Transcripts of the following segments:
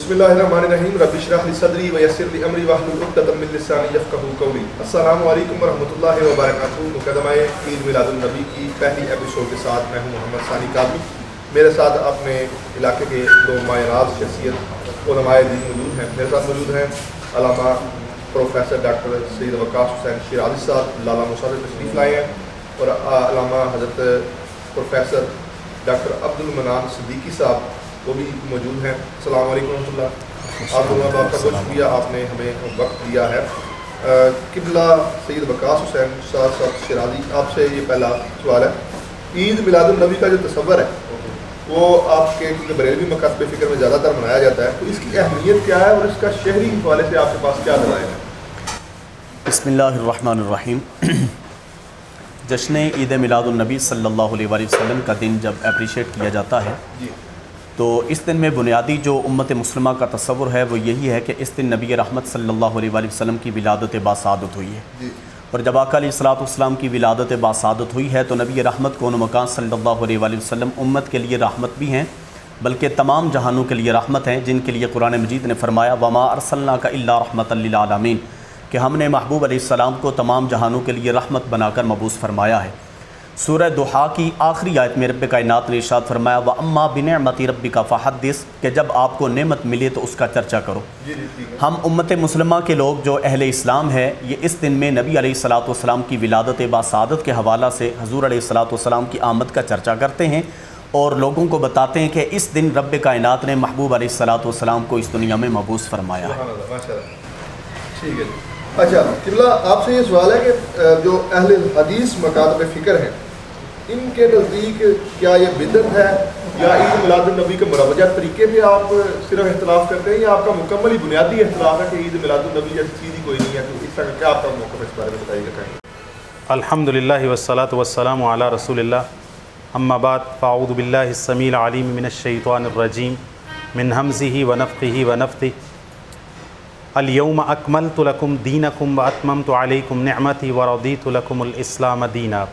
بسم اللہ الرحمن الرحیم رب اشرح لی صدری ویسر لی امری واحلل عقدۃ من لسانی یفقہوا قولی۔ السلام علیکم ورحمۃ اللہ وبرکاتہ۔ مقدمہ عید میلاد النبی کی پہلی ایپیسوڈ کے ساتھ میں ہوں محمد ثانی کاظمی۔ میرے ساتھ اپنے علاقے کے دو مایہ ناز شخصیت علماء دین موجود ہیں۔ میرے ساتھ موجود ہیں علامہ پروفیسر ڈاکٹر سید وقاص حسین شیرازی صاحب، لالہ مصرف تشریف لائے ہیں، اور علامہ حضرت پروفیسر ڈاکٹر عبد المنان صدیقی صاحب وہ بھی موجود ہیں۔ السلام علیکم ورحمۃ اللہ۔ آپ دونوں کا بہت شکریہ، آپ نے ہمیں وقت دیا ہے۔ قبلہ سید وقاص حسین صاحب شیرازی، آپ سے یہ پہلا سوال ہے، عید میلاد النبی کا جو تصور ہے وہ آپ کے بریلوی مکاتب فکر میں زیادہ تر منایا جاتا ہے، تو اس کی اہمیت کیا ہے اور اس کا شہری حوالے سے آپ کے پاس کیا دلائل ہے؟ بسم اللہ الرحمن الرحیم۔ جشن عید میلاد النبی صلی اللہ علیہ وآلہ وسلم کا دن جب اپریشیٹ کیا جاتا ہے تو اس دن میں بنیادی جو امت مسلمہ کا تصور ہے وہ یہی ہے کہ اس دن نبی رحمت صلی اللہ علیہ وآلہ وسلم کی ولادت باسعادت ہوئی ہے، اور جب آقا علیہ الصلوۃ والسلام کی ولادت باسعادت ہوئی ہے تو نبی رحمت کون مکان صلی اللہ علیہ وآلہ وسلم امت کے لیے رحمت بھی ہیں، بلکہ تمام جہانوں کے لیے رحمت ہیں، جن کے لیے قرآن مجید نے فرمایا وما ارسلناک الا رحمۃ للعالمین، کہ ہم نے محبوب علیہ السلام کو تمام جہانوں کے لیے رحمت بنا کر مبعوث فرمایا ہے۔ سورہ ضحیٰ کی آخری آیت میں رب کائنات نے ارشاد فرمایا وَأَمَّا بِنِعْمَتِ رَبِّكَ فَحَدِّثْ، کہ جب آپ کو نعمت ملے تو اس کا چرچا کرو۔ ہم امت مسلمہ کے لوگ جو اہل اسلام ہے، یہ اس دن میں نبی علیہ الصلوۃ والسلام کی ولادت باسعادت کے حوالہ سے حضور علیہ الصلوۃ والسلام کی آمد کا چرچا کرتے ہیں اور لوگوں کو بتاتے ہیں کہ اس دن رب کائنات نے محبوب علیہ الصلوۃ والسلام کو اس دنیا میں مبعوث فرمایا ہے۔ ٹھیک ہے، اچھا قبلہ آپ سے یہ سوال ہے کہ جو اہل حدیث مکاتب فکر ہیں ان کے نزدیک کیا یہ بدعت ہے یا عید میلاد النبی کے مروجہ طریقے پہ آپ صرف اختلاف کرتے ہیں، یا آپ کا مکمل ہی بنیادی اختلاف ہے کہ عید میلاد النبی جیسی چیز ہی کوئی نہیں ہے؟ تو اس طرح کیا آپ کا موقف اس بارے میں بتائیے گا؟ الحمدللہ والصلاۃ والسلام علی رسول اللہ، اما بعد، فاعوذ باللہ السمیع العلیم من الشیطان الرجیم من ہمزہ ونفخہ ونفثہ۔ الیوم اکملت لکم دینکم واتممت علیکم نعمتی ورضیت لکم الاسلام دینا۔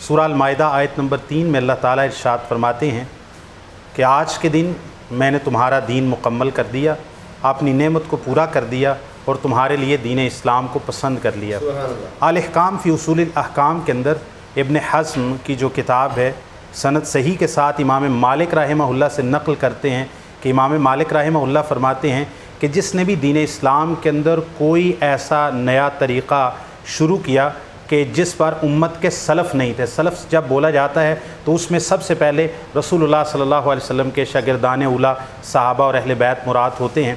سورہ المائدہ آیت نمبر 3 میں اللہ تعالیٰ ارشاد فرماتے ہیں کہ آج کے دن میں نے تمہارا دین مکمل کر دیا، اپنی نعمت کو پورا کر دیا اور تمہارے لیے دین اسلام کو پسند کر لیا۔ الاحکام فی اصول الاحکام کے اندر ابن حزم کی جو کتاب ہے، سند صحیح کے ساتھ امام مالک رحمہ اللہ سے نقل کرتے ہیں کہ امام مالک رحمہ اللہ فرماتے ہیں کہ جس نے بھی دین اسلام کے اندر کوئی ایسا نیا طریقہ شروع کیا کہ جس پر امت کے سلف نہیں تھے، سلف جب بولا جاتا ہے تو اس میں سب سے پہلے رسول اللہ صلی اللہ علیہ وسلم کے شاگردان اولیٰ صحابہ اور اہل بیت مراد ہوتے ہیں،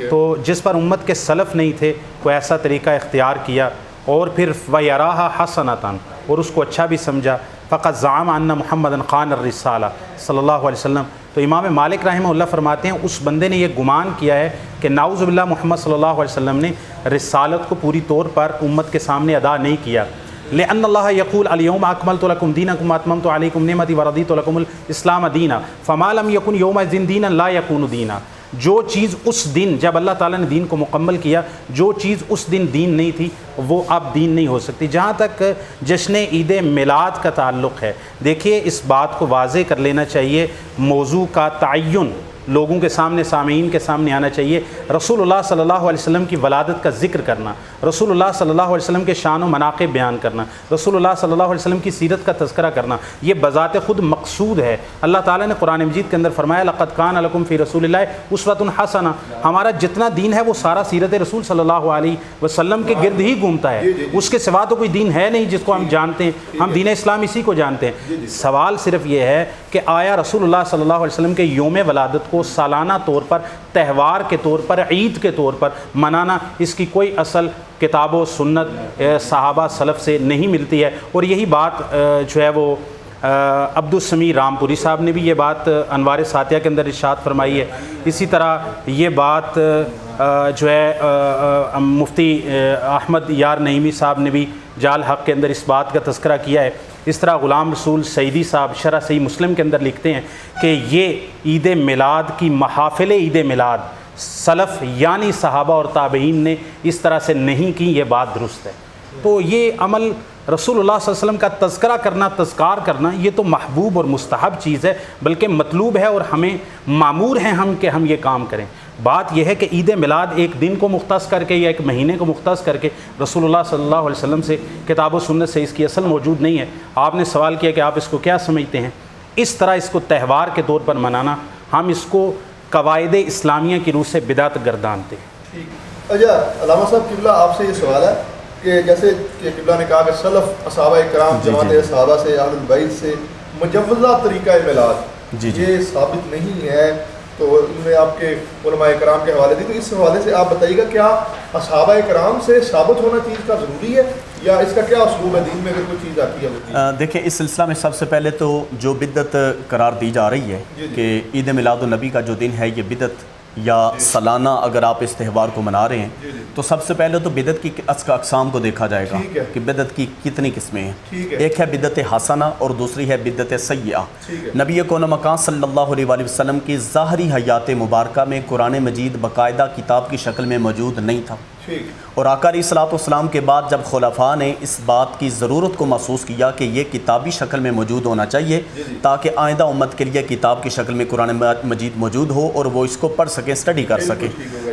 تو جس پر امت کے سلف نہیں تھے کوئی ایسا طریقہ اختیار کیا اور پھر وَيَرَاهَا حَسَنَةً، اور اس کو اچھا بھی سمجھا، فَقَدْ زَعَمَ أَنَّ مُحَمَّدًا خَانَ الرِّسَالَةَ صلی اللہ علیہ وسلم، تو امام مالک رحمہ اللہ فرماتے ہیں اس بندے نے یہ گمان کیا ہے کہ نعوذ باللہ محمد صلی اللہ علیہ وسلم نے رسالت کو پوری طور پر امت کے سامنے ادا نہیں کیا، لأن اللہ یقول الیوم اکملت لکم دینکم واتممت علیکم نعمتی ورضیت لکم الاسلام دینا فما لم یکن یومئذ دینا لا یکون دینا۔ جو چیز اس دن جب اللہ تعالیٰ نے دین کو مکمل کیا، جو چیز اس دن دین نہیں تھی وہ اب دین نہیں ہو سکتی۔ جہاں تک جشن عید میلاد کا تعلق ہے، دیکھیے اس بات کو واضح کر لینا چاہیے، موضوع کا تعین لوگوں کے سامنے، سامعین کے سامنے آنا چاہیے۔ رسول اللہ صلی اللہ علیہ وسلم کی ولادت کا ذکر کرنا، رسول اللہ صلی اللہ علیہ وسلم کے شان و مناقب بیان کرنا، رسول اللہ صلی اللہ علیہ وسلم کی سیرت کا تذکرہ کرنا، یہ بذات خود مقصود ہے۔ اللہ تعالیٰ نے قرآن مجید کے اندر فرمایا لقد کان لکم فی رسول اللہ اسوۃ حسنہ، ہمارا جتنا دین ہے وہ سارا سیرت رسول صلی اللہ علیہ وسلم کے گرد ہی گھومتا ہے، اس کے سوا تو کوئی دین ہے نہیں جس کو ہم جانتے ہیں، ہم دین اسلام اسی کو جانتے ہیں۔ سوال صرف یہ ہے کہ آیا رسول اللہ صلی اللہ علیہ وسلم کے یوم ولادت کو سالانہ طور پر، تہوار کے طور پر، عید کے طور پر منانا، اس کی کوئی اصل کتاب و سنت صحابہ سلف سے نہیں ملتی ہے، اور یہی بات جو ہے وہ عبد السمیع رامپوری صاحب نے بھی یہ بات انوار ساتیہ کے اندر ارشاد فرمائی ہے۔ اسی طرح یہ بات جو ہے مفتی احمد یار نعیمی صاحب نے بھی جال حق کے اندر اس بات کا تذکرہ کیا ہے۔ اس طرح غلام رسول سعیدی صاحب شرح صحیح مسلم کے اندر لکھتے ہیں کہ یہ عید میلاد کی محافل عید میلاد سلف یعنی صحابہ اور تابعین نے اس طرح سے نہیں کی، یہ بات درست ہے۔ تو یہ عمل رسول اللہ صلی اللہ علیہ وسلم کا تذکرہ کرنا، تذکار کرنا، یہ تو محبوب اور مستحب چیز ہے، بلکہ مطلوب ہے اور ہمیں مامور ہیں ہم کہ ہم یہ کام کریں۔ بات یہ ہے کہ عید میلاد ایک دن کو مختص کر کے یا ایک مہینے کو مختص کر کے رسول اللہ صلی اللہ علیہ وسلم سے کتاب و سنت سے اس کی اصل موجود نہیں ہے۔ آپ نے سوال کیا کہ آپ اس کو کیا سمجھتے ہیں، اس طرح اس کو تہوار کے طور پر منانا ہم اس کو قواعد اسلامیہ کی روح سے بدعت گردانتے ہیں۔ ٹھیک۔ اچھا علامہ صاحب، قبلہ آپ سے یہ سوال ہے کہ جیسے کہ قبلہ نے کہا کہ سلف اصحابہ کرام جماعت صحابہ سے اہل البیت سے مجوزہ طریقہ میلاد یہ ثابت نہیں ہے، تو انہوں نے آپ کے علماء کرام کے حوالے دی، تو اس حوالے سے آپ بتائیے گا کیا اصحابہ کرام سے ثابت ہونا چیز کا ضروری ہے یا اس کا کیا اسلوب ہے دین میں اگر کوئی چیز آتی ہے؟ دیکھیں اس سلسلہ میں سب سے پہلے تو جو بدعت قرار دی جا رہی ہے کہ عید میلاد النبی کا جو دن ہے یہ بدعت یا سالانہ اگر آپ اس تہوار کو منا رہے ہیں تو سب سے پہلے تو بدعت کی اقسام کو دیکھا جائے گا کہ بدعت کی کتنی قسمیں ہیں۔ ایک ہے بدعت حسنہ اور دوسری ہے بدعت سیئہ۔ نبی کون مکان صلی اللہ علیہ وآلہ وسلم کی ظاہری حیات مبارکہ میں قرآن مجید باقاعدہ کتاب کی شکل میں موجود نہیں تھا، اور آقا علیہ الصلوۃ والسلام کے بعد جب خلفاء نے اس بات کی ضرورت کو محسوس کیا کہ یہ کتابی شکل میں موجود ہونا چاہیے تاکہ آئندہ امت کے لیے کتاب کی شکل میں قرآن مجید موجود ہو اور وہ اس کو پڑھ سکیں، اسٹڈی کر سکیں،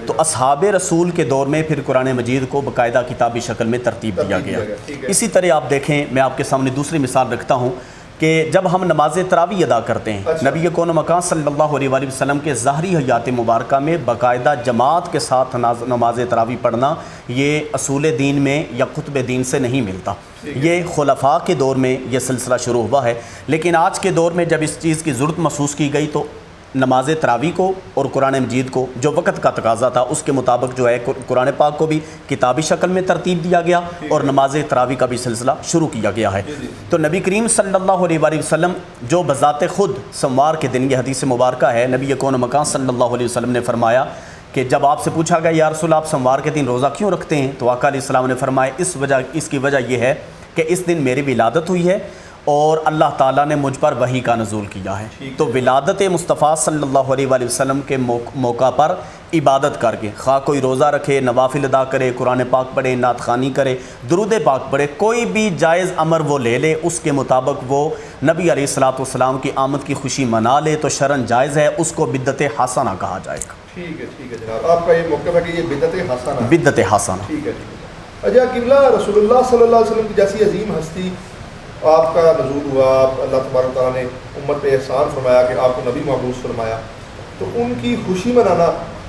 تو اصحاب رسول کے دور میں پھر قرآن مجید کو باقاعدہ کتابی شکل میں ترتیب دیا گیا۔ اسی طرح آپ دیکھیں، میں آپ کے سامنے دوسری مثال رکھتا ہوں کہ جب ہم نماز تراویح ادا کرتے ہیں، نبی کون مکان صلی اللہ علیہ وآلہ وسلم کے ظاہری حیات مبارکہ میں باقاعدہ جماعت کے ساتھ نماز تراویح پڑھنا یہ اصول دین میں یا خطب دین سے نہیں ملتا۔ یہ خلفاء کے دور میں یہ سلسلہ شروع ہوا ہے، لیکن آج کے دور میں جب اس چیز کی ضرورت محسوس کی گئی تو نماز تراویح کو اور قرآن مجید کو جو وقت کا تقاضا تھا اس کے مطابق جو ہے قرآن پاک کو بھی کتابی شکل میں ترتیب دیا گیا اور نماز تراویح کا بھی سلسلہ شروع کیا گیا ہے۔ تو نبی کریم صلی اللہ علیہ وآلہ وسلم جو بذات خود سموار کے دن، یہ حدیث مبارکہ ہے، نبی کون مکان صلی اللہ علیہ وسلم نے فرمایا کہ جب آپ سے پوچھا گیا یا رسول آپ سموار کے دن روزہ کیوں رکھتے ہیں، تو آقا علیہ السلام نے فرمایا اس کی وجہ یہ ہے کہ اس دن میری ولادت ہوئی ہے اور اللہ تعالیٰ نے مجھ پر وحی کا نزول کیا ہے۔ تو ولادت مصطفیٰ صلی اللہ علیہ وآلہ وسلم کے موقع پر عبادت کر کے خواہ کوئی روزہ رکھے، نوافل ادا کرے، قرآن پاک پڑھے، نعت خوانی کرے، درود پاک پڑھے، کوئی بھی جائز امر وہ لے لے، اس کے مطابق وہ نبی علیہ الصلوۃ والسلام کی آمد کی خوشی منا لے تو شرعاً جائز ہے، اس کو بدعت حسنہ کہا جائے گا۔ ٹھیک ہے جناب، آپ کا یہ موقف ہے کہ یہ بدعت حسنہ، بدعت حسنہ۔ ٹھیک ہے۔ اچھا قبلہ، رسول اللہ صلی اللہ علیہ وسلم کی جیسی عظیم ہستی آپ کا نزول ہوا، اللہ تبارک تعالیٰ نے امت پہ احسان فرمایا کہ آپ کو نبی مبعوث فرمایا، تو ان کی خوشی منانا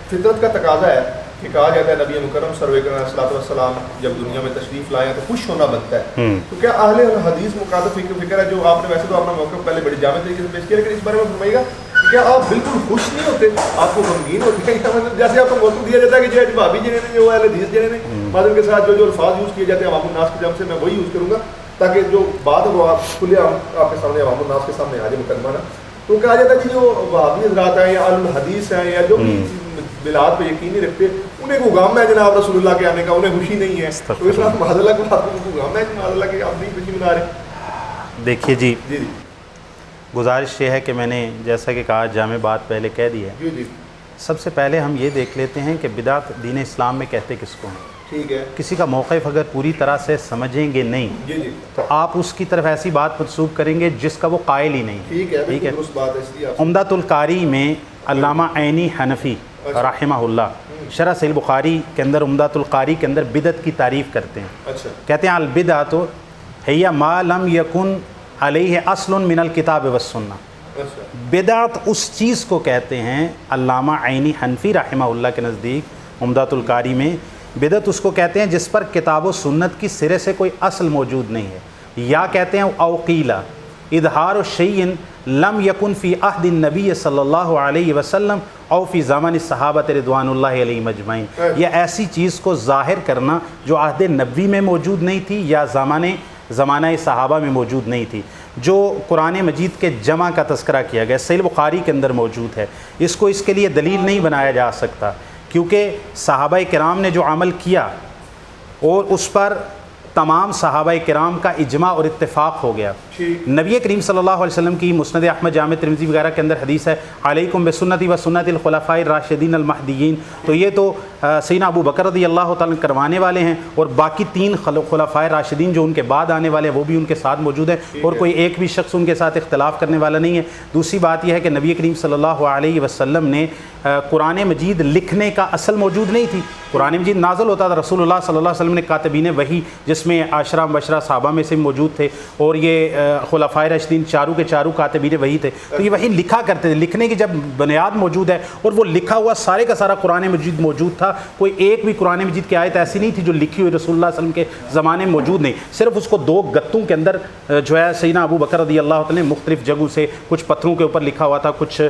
فطرت کا تقاضا ہے کہ کہا جاتا ہے نبی مکرم سرور کرم علیہ الصلوۃ والسلام جب دنیا میں تشریف لائے تو خوش ہونا بنتا ہے۔ تو کیا اہل حدیث مقاطب فکر ہے جو آپ نے ویسے تو اپنا موقف پہلے بڑی جامع طریقے سے پیش کیا، لیکن اس بارے میں فرمائیے گا کیا آپ بالکل خوش نہیں ہوتے، آپ کو غمگین ہوتے ہیں؟ مطلب جیسے آپ کو موقف دیا جاتا ہے کہ جو بھابی جنہیں نے، جو اہل حدیث جنہیں نے، مادر کے ساتھ جو الفاظ یوز کیے جاتے ہیں عوام الناس کی جانب سے، میں وہی یوز کروں گا تاکہ جو بات ہے وہ آپ کھلے آپ کے سامنے عوام الناس کے سامنے آ جائے مقدمہ نا۔ تو کہا جاتا ہے کہ جو وہابی حضرات ہیں یا اہل حدیث ہیں یا جو بھی میلاد پہ یقین نہیں رکھتے، انہیں کو غم ہے جناب رسول اللہ کے آنے کا، انہیں خوشی نہیں ہے، تو اس وقت معاذ اللہ کو آپ کو غم ہے کہ معاذ اللہ کہ آپ نہیں خوشی منا رہے؟ دیکھیے جی، گزارش یہ ہے کہ میں نے جیسا کہ کہا جامع بات پہلے کہہ دی ہے۔ سب سے پہلے ہم یہ دیکھ لیتے ہیں کہ بدعت دین اسلام میں کہتے کس کو ہیں۔ ٹھیک ہے، کسی کا موقف اگر پوری طرح سے سمجھیں گے نہیں تو آپ اس کی طرف ایسی بات منسوب کریں گے جس کا وہ قائل ہی نہیں۔ ٹھیک ہے، عمدۃ القاری میں علامہ عینی حنفی رحمہ اللہ شرح صحیح بخاری کے اندر عمدۃ القاری کے اندر بدعت کی تعریف کرتے ہیں۔ کہتے ہیں البدعۃ ہی ما لم یکن علیہ اصل من الکتاب والسنہ۔ بدعت اس چیز کو کہتے ہیں علامہ عینی حنفی رحمہ اللہ کے نزدیک عمدۃ القاری میں بدعت اس کو کہتے ہیں جس پر کتاب و سنت کی سرے سے کوئی اصل موجود نہیں ہے، یا کہتے ہیں اوقیلا اظہار الشیء لم یکن فی عہد النبی صلی اللہ علیہ وسلم او فی زمان الصحابہ رضوان اللہ علیہم اجمعین، یہ ایسی چیز کو ظاہر کرنا جو عہد نبوی میں موجود نہیں تھی یا زمانہ صحابہ میں موجود نہیں تھی۔ جو قرآن مجید کے جمع کا تذکرہ کیا گیا صحیح بخاری کے اندر موجود ہے، اس کو اس کے لیے دلیل نہیں بنایا جا سکتا، کیونکہ صحابہ کرام نے جو عمل کیا اور اس پر تمام صحابہ کرام کا اجماع اور اتفاق ہو گیا۔ نبی کریم صلی اللہ علیہ وسلم کی مسند احمد جامع ترمذی وغیرہ کے اندر حدیث ہے علیکم بسنتی و سنت الخلفاء الراشدین المہدیین، تو یہ تو سیدنا ابو بکر رضی اللہ تعالیٰ کروانے والے ہیں، اور باقی 3 خلفاء راشدین جو ان کے بعد آنے والے ہیں وہ بھی ان کے ساتھ موجود ہیں، اور کوئی ایک بھی شخص ان کے ساتھ اختلاف کرنے والا نہیں ہے۔ دوسری بات یہ ہے کہ نبی کریم صلی اللہ علیہ وسلم نے قرآن مجید لکھنے کا اصل موجود نہیں تھی، قرآن مجید نازل ہوتا تھا، رسول اللہ صلی اللہ علیہ وسلم نے کاتبین وحی جس میں عشرہ مبشرہ صحابہ میں سے موجود تھے، اور یہ خلفائے راشدین چاروں کے چاروں کاتبین وحی تھے، تو یہ وحی لکھا کرتے تھے۔ لکھنے کی جب بنیاد موجود ہے اور وہ لکھا ہوا سارے کا سارا قرآن مجید موجود تھا، کوئی ایک بھی قرآن مجید کی آیت ایسی نہیں تھی جو لکھی ہوئی رسول اللہ صلی اللہ علیہ وسلم کے زمانے میں موجود نہیں، صرف اس کو 2 گتوں کے اندر جو ہے سیدنا ابو بکر رضی اللہ تعالیٰ نے مختلف جگہوں سے کچھ پتھروں کے اوپر لکھا ہوا تھا، کچھ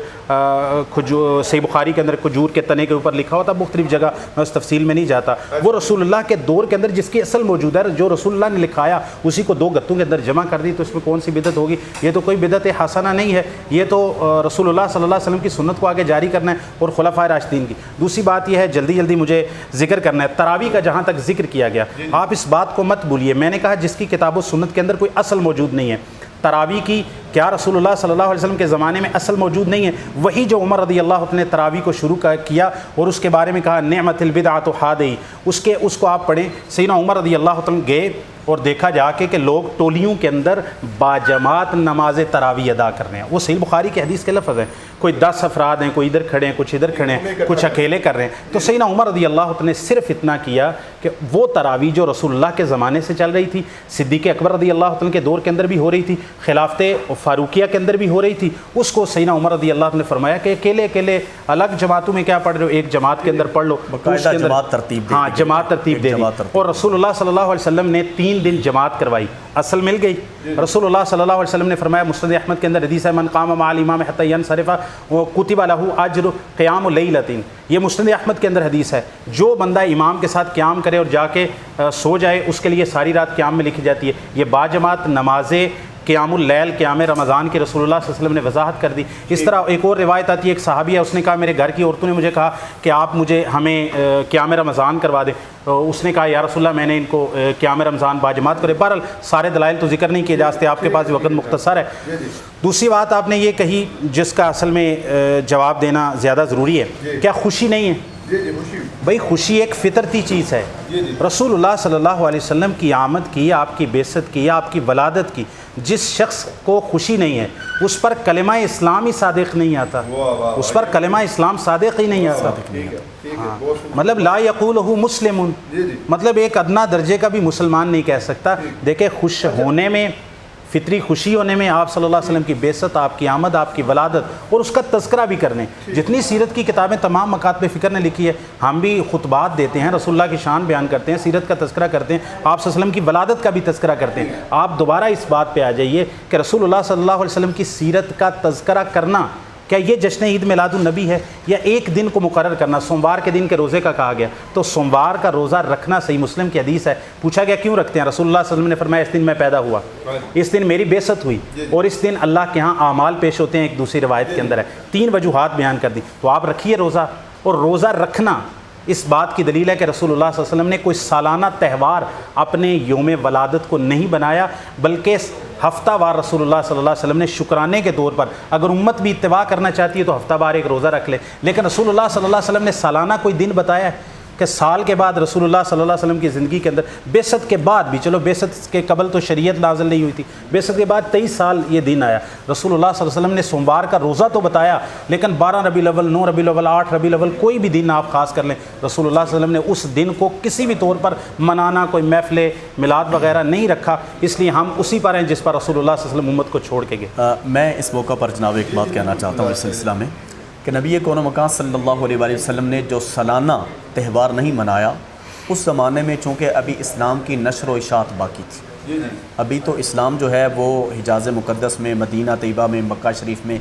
صحیح بخاری کے اندر کھجور کے تنے کے اوپر لکھا ہوا تھا، مختلف جگہ، میں اس تفصیل میں نہیں جاتا۔ وہ رسول اللہ کے دور کے اندر جس کی اصل موجود ہے، جو رسول اللہ نے لکھایا اسی کو 2 گتوں کے اندر جمع کر دی، تو اس میں کون سی بدعت ہوگی؟ یہ تو کوئی بدعت حسنہ نہیں ہے، یہ تو رسول اللہ صلی اللہ علیہ وسلم کی سنت کو آگے جاری کرنا ہے اور خلفائے راشدین کی۔ دوسری بات یہ ہے، جلدی مجھے ذکر کرنا ہے تراویح کا، جہاں تک ذکر کیا گیا آپ اس بات کو مت بھولیے، میں نے کہا جس کی کتاب و سنت کے اندر کوئی اصل موجود نہیں ہے، تراویح کی کیا رسول اللہ صلی اللہ علیہ وسلم کے زمانے میں اصل موجود نہیں ہے؟ وہی جو عمر رضی اللہ عنہ نے تراویح کو شروع کیا اور اس کے بارے میں کہا نعمت البدعۃ ہذہ، اس کو آپ پڑھیں۔ سیدنا عمر رضی اللہ عنہ گئے اور دیکھا جا کے کہ لوگ ٹولیوں کے اندر باجماعت نماز تراویح ادا کر رہے ہیں، وہ صحیح بخاری کے حدیث کے لفظ ہیں، کوئی 10 افراد ہیں، کوئی ادھر کھڑے ہیں، کچھ ادھر کھڑے ہیں، کچھ اکیلے کر رہے ہیں۔ تو سیدنا عمر رضی اللہ عنہ نے صرف اتنا کیا کہ وہ تراویح جو رسول اللہ کے زمانے سے چل رہی تھی، صدیق اکبر رضی اللہ عنہ کے دور کے اندر بھی ہو رہی تھی، خلافت فاروقیہ کے اندر بھی ہو رہی تھی، اس کو سیدنا عمر رضی اللہ عنہ نے فرمایا کہ اکیلے الگ جماعتوں میں کیا پڑھ رہے ہو، ایک جماعت کے اندر پڑھ لو، باقاعدہ جماعت ترتیب دے، ہاں جماعت ترتیب دے دی، اور رسول اللہ صلی اللہ علیہ وسلم نے 3 دن جماعت کروائی، اصل مل گئی۔ رسول اللہ صلی اللہ علیہ وسلم نے فرمایا، مسند احمد کے اندر حدیث ہے، من قام مع الامام حتی ینصرف کتب لہ اجر قیام لیلۃ، یہ مسند احمد کے اندر حدیث ہے، جو بندہ امام کے ساتھ قیام کرے اور جا کے سو جائے اس کے لیے ساری رات قیام میں لکھی جاتی ہے۔ یہ باجماعت نماز قیام اللیل، قیام رمضان کی رسول اللہ صلی اللہ علیہ وسلم نے وضاحت کر دی۔ اس طرح ایک اور روایت آتی ہے، ایک صحابی ہے، اس نے کہا میرے گھر کی عورتوں نے مجھے کہا کہ آپ ہمیں قیام رمضان کروا دیں، اس نے کہا یا رسول اللہ میں نے ان کو قیام رمضان باجماعت کرے۔ بہرحال سارے دلائل تو ذکر نہیں کیے جا سکتے، آپ کے پاس وقت مختصر ہے۔ دوسری بات آپ نے یہ کہی جس کا اصل میں جواب دینا زیادہ ضروری ہے، کیا خوشی نہیں ہے؟ بھائی خوشی ایک فطرتی چیز ہے، رسول اللہ صلی اللہ علیہ وسلم کی آمد کی، آپ کی بعثت کی، آپ کی ولادت کی، جس شخص کو خوشی نہیں ہے اس پر کلمہ اسلام ہی صادق نہیں آتا، اس پر کلمہ اسلام صادق ہی نہیں آتا۔ مطلب لا یقولہ مسلم، مطلب ایک ادنا درجے کا بھی مسلمان نہیں کہہ سکتا۔ دیکھیں خوش ہونے میں، فطری خوشی ہونے میں آپ صلی اللہ علیہ وسلم کی بعثت، آپ کی آمد، آپ کی ولادت اور اس کا تذکرہ بھی کرنے، جتنی سیرت کی کتابیں تمام مکاتب فکر نے لکھی ہے، ہم بھی خطبات دیتے ہیں، رسول اللہ کی شان بیان کرتے ہیں، سیرت کا تذکرہ کرتے ہیں، آپ صلی اللہ علیہ وسلم کی ولادت کا بھی تذکرہ کرتے ہیں۔ آپ دوبارہ اس بات پہ آ جائیے کہ رسول اللہ صلی اللہ علیہ وسلم کی سیرت کا تذکرہ کرنا کیا یہ جشن عید میلاد النبی ہے، یا ایک دن کو مقرر کرنا؟ سوموار کے دن کے روزے کا کہا گیا، تو سوموار کا روزہ رکھنا صحیح مسلم کی حدیث ہے، پوچھا گیا کیوں رکھتے ہیں؟ رسول اللہ صلی اللہ علیہ وسلم نے فرمایا اس دن میں پیدا ہوا، اس دن میری بعثت ہوئی، اور اس دن اللہ کے ہاں اعمال پیش ہوتے ہیں، ایک دوسری روایت کے اندر ہے۔ 3 وجوہات بیان کر دی، تو آپ رکھیے روزہ۔ اور روزہ رکھنا اس بات کی دلیل ہے کہ رسول اللہ صلی اللہ علیہ وسلم نے کوئی سالانہ تہوار اپنے یوم ولادت کو نہیں بنایا، بلکہ ہفتہ وار رسول اللہ صلی اللہ علیہ وسلم نے شکرانے کے طور پر، اگر امت بھی اتباع کرنا چاہتی ہے تو ہفتہ وار ایک روزہ رکھ لے، لیکن رسول اللہ صلی اللہ علیہ وسلم نے سالانہ کوئی دن بتایا ہے کہ سال کے بعد رسول اللہ صلی اللہ علیہ وسلم کی زندگی کے اندر، بعثت کے بعد بھی، چلو بعثت کے قبل تو شریعت نازل نہیں ہوئی تھی، بعثت کے بعد 23 سال یہ دن آیا، رسول اللہ صلی اللہ علیہ وسلم نے سوموار کا روزہ تو بتایا، لیکن 12 ربیع الاول، 9 ربیع الاول، 8 ربیع الاول، کوئی بھی دن آپ خاص کر لیں، رسول اللہ صلی اللہ علیہ وسلم نے اس دن کو کسی بھی طور پر منانا، کوئی محفل میلاد وغیرہ نہیں رکھا، اس لیے ہم اسی پر ہیں جس پر رسول اللہ صلی اللہ علیہ وسلم امت کو چھوڑ کے گئے۔ میں اس موقع پر جناب ایک بات کہنا چاہتا ہوں اس سلسلہ میں کہ نبی کون و مکان صلی اللہ علیہ وآلہ وسلم نے جو سالانہ تہوار نہیں منایا، اس زمانے میں چونکہ ابھی اسلام کی نشر و اشاعت باقی تھی، ابھی تو اسلام جو ہے وہ حجاز مقدس میں، مدینہ طیبہ میں، مکہ شریف میں،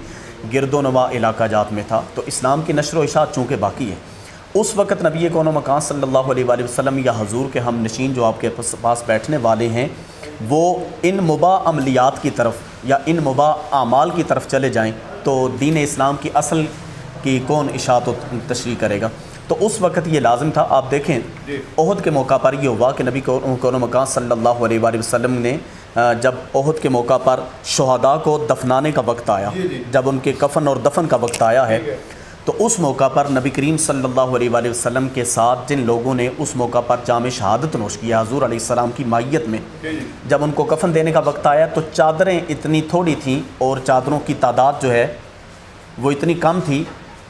گرد و نواح علاقہ جات میں تھا، تو اسلام کی نشر و اشاعت چونکہ باقی ہے، اس وقت نبی کون و مکان صلی اللہ علیہ وآلہ وسلم یا حضور کے ہم نشین جو آپ کے پاس بیٹھنے والے ہیں، وہ ان مباح عملیات کی طرف یا ان مباح اعمال کی طرف چلے جائیں تو دین اسلام کی اصل کی کون اشاعت و تشریح کرے گا؟ تو اس وقت یہ لازم تھا۔ آپ دیکھیں احد کے موقع پر یہ ہوا کہ نبی کون و مکان صلی اللہ علیہ وآلہ وسلم نے جب احد کے موقع پر شہداء کو دفنانے کا وقت آیا، جب ان کے کفن اور دفن کا وقت آیا ہے، تو اس موقع پر نبی کریم صلی اللہ علیہ وآلہ وسلم کے ساتھ جن لوگوں نے اس موقع پر جام شہادت نوش کیا حضور علیہ السلام کی مائیت میں، جب ان کو کفن دینے کا وقت آیا تو چادریں اتنی تھوڑی تھیں اور چادروں کی تعداد جو ہے وہ اتنی کم تھی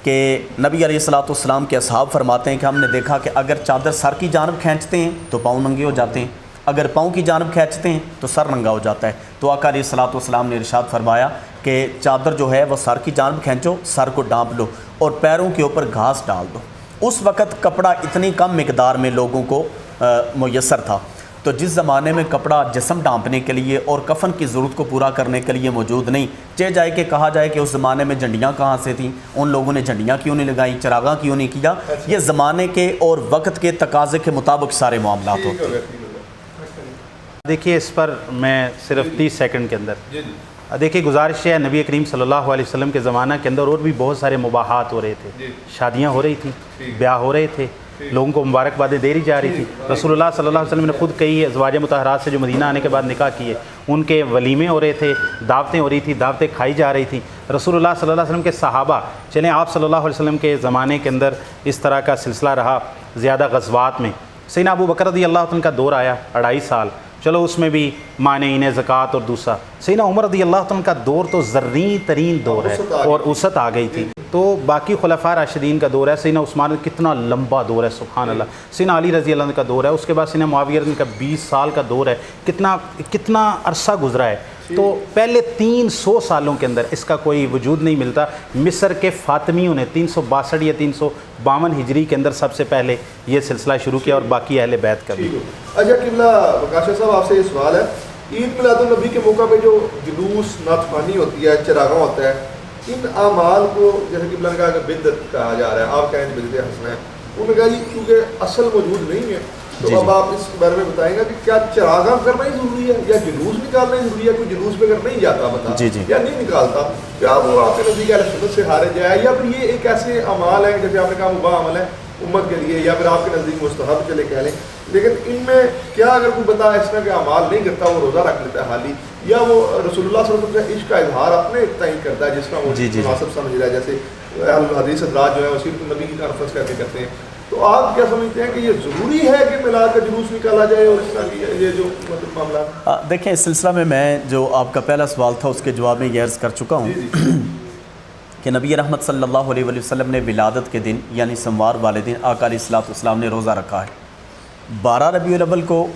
کہ نبی علیہ السلام کے اصحاب فرماتے ہیں کہ ہم نے دیکھا کہ اگر چادر سر کی جانب کھینچتے ہیں تو پاؤں ننگے ہو جاتے ہیں، اگر پاؤں کی جانب کھینچتے ہیں تو سر ننگا ہو جاتا ہے۔ تو آقا علیہ السلام نے ارشاد فرمایا کہ چادر جو ہے وہ سر کی جانب کھینچو، سر کو ڈانپ لو اور پیروں کے اوپر گھاس ڈال دو۔ اس وقت کپڑا اتنی کم مقدار میں لوگوں کو میسر تھا، تو جس زمانے میں کپڑا جسم ڈانپنے کے لیے اور کفن کی ضرورت کو پورا کرنے کے لیے موجود نہیں، چاہے جائے کہ کہا جائے کہ اس زمانے میں جھنڈیاں کہاں سے تھیں، ان لوگوں نے جھنڈیاں کیوں نہیں لگائیں، چراغاں کیوں نہیں کیا، یہ زمانے کے اور وقت کے تقاضے کے مطابق سارے معاملات ہوتے ہیں۔ دیکھیے اس پر میں صرف 30 سیکنڈ کے اندر دیکھیے گزارش ہے، نبی کریم صلی اللہ علیہ وسلم کے زمانہ کے اندر اور بھی بہت سارے مباحات ہو رہے تھے، شادیاں ہو رہی تھیں، بیاہ ہو رہے تھے، لوگوں کو مبارکبادیں دے دی جا رہی تھی۔ رسول اللہ صلی اللہ علیہ وسلم نے خود کئی ازواج مطہرات سے جو مدینہ آنے کے بعد نکاح کیے، ان کے ولیمے ہو رہے تھے، دعوتیں ہو رہی تھیں، دعوتیں کھائی جا رہی تھیں۔ رسول اللہ صلی اللہ علیہ وسلم کے صحابہ، چلیں آپ صلی اللہ علیہ وسلم کے زمانے کے اندر اس طرح کا سلسلہ رہا زیادہ غزوات میں۔ سیدنا ابو بکر رضی اللہ عنہ کا دور آیا 2.5 سال، چلو اس میں بھی مانعین زکوٰۃ اور دوسرا۔ سیدنا عمر رضی اللہ عنہ کا دور تو زرعی ترین دور ہے اور وسعت آ گئی تھی۔ تو باقی خلفاء راشدین کا دور ہے، سیدنا عثمان کتنا لمبا دور ہے، سبحان اللہ۔ سیدنا علی رضی اللہ عنہ کا دور ہے، اس کے بعد سیدنا معاویہ رضی اللہ عنہ کا 20 سال کا دور ہے، کتنا عرصہ گزرا ہے۔ تو پہلے 300 سالوں کے اندر اس کا کوئی وجود نہیں ملتا۔ مصر کے فاطمیوں نے 362 یا 352 ہجری کے اندر سب سے پہلے یہ سلسلہ شروع کیا اور باقی اہل بیت کا بھی۔ اچھا قبلہ بکاشا صاحب، آپ سے یہ سوال ہے، عید میلاد النبی کے موقع پہ جو جلوس نعت خوانی ہوتی ہے، چراغاں ہوتا ہے، ان اعمال کو جیسے قبلہ نے کہا کہ بدعت کہا جا رہا ہے، آپ کہیں بدعت حسنہ ہے، انہوں نے کہا جی کیونکہ اصل موجود نہیں ہے تو اب آپ اس بارے میں بتائیں گا کہ کیا چراغاں کرنا ہی ضروری ہے یا جلوس نکالنا ہی ضروری ہے؟ کوئی جلوس پہ اگر نہیں جاتا بتا یا نہیں نکالتا، کیا وہ آپ کے نزدیک اہل سنت سے خارج ہے، یا پھر یہ ایک ایسے اعمال ہیں جیسے آپ نے کہا مباح عمل ہے امت کے لیے، یا پھر آپ کے نزدیک مستحب چلے کہہ لیں، لیکن ان میں کیا اگر کوئی بتا اس طرح کے اعمال نہیں کرتا، وہ روزہ رکھ لیتا ہے حالی، یا وہ رسول اللہ صلی اللہ علیہ وسلم کا عشق کا اظہار اپنے تعین کرتا ہے جس کا وہ مناسب سمجھ رہا ہے، جیسے اہل حدیث حضرات جو ہے وہ سیرت النبی کی کانفرنس کر کے کرتے ہیں، تو آپ کیا سمجھتے ہیں کہ یہ ضروری ہے کہ میلاد کا جلوس نکالا جائے اور اس طرح کی یہ جو مطلب معاملات؟ دیکھیں اس سلسلہ میں جو آپ کا پہلا سوال تھا اس کے جواب میں یہ عرض کر چکا ہوں کہ نبی رحمت صلی اللہ علیہ وسلم نے ولادت کے دن یعنی سموار والے دن آقا علیہ السلام نے روزہ رکھا ہے 12 ربیع الاول کو،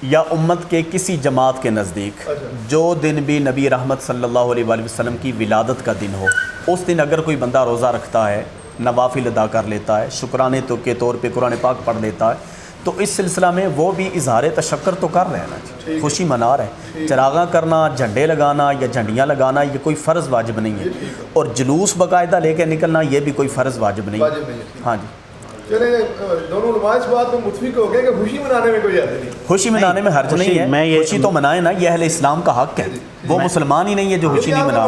یا امت کے کسی جماعت کے نزدیک جو دن بھی نبی رحمت صلی اللہ علیہ وسلم کی ولادت کا دن ہو، اس دن اگر کوئی بندہ روزہ رکھتا ہے، نوافل ادا کر لیتا ہے، شکرانے تو کے طور پہ قرآن پاک پڑھ لیتا ہے، تو اس سلسلہ میں وہ بھی اظہار تشکر تو کر رہے ہیں نا، خوشی منا رہے ہیں۔ چراغاں کرنا، جھنڈے لگانا یا جھنڈیاں لگانا یہ کوئی فرض واجب نہیں ہے، اور جلوس باقاعدہ لے کے نکلنا یہ بھی کوئی فرض واجب نہیں ہے۔ ہاں جی، چلیں دونوں علماء اس بات میں متفق ہو گئے کہ خوشی منانے میں کوئی حرج نہیں، خوشی منانے میں حرج نہیں ہے، خوشی تو منائے نا، یہ اہل اسلام کا حق ہے، وہ مسلمان ہی نہیں ہے جو خوشی نہیں منا۔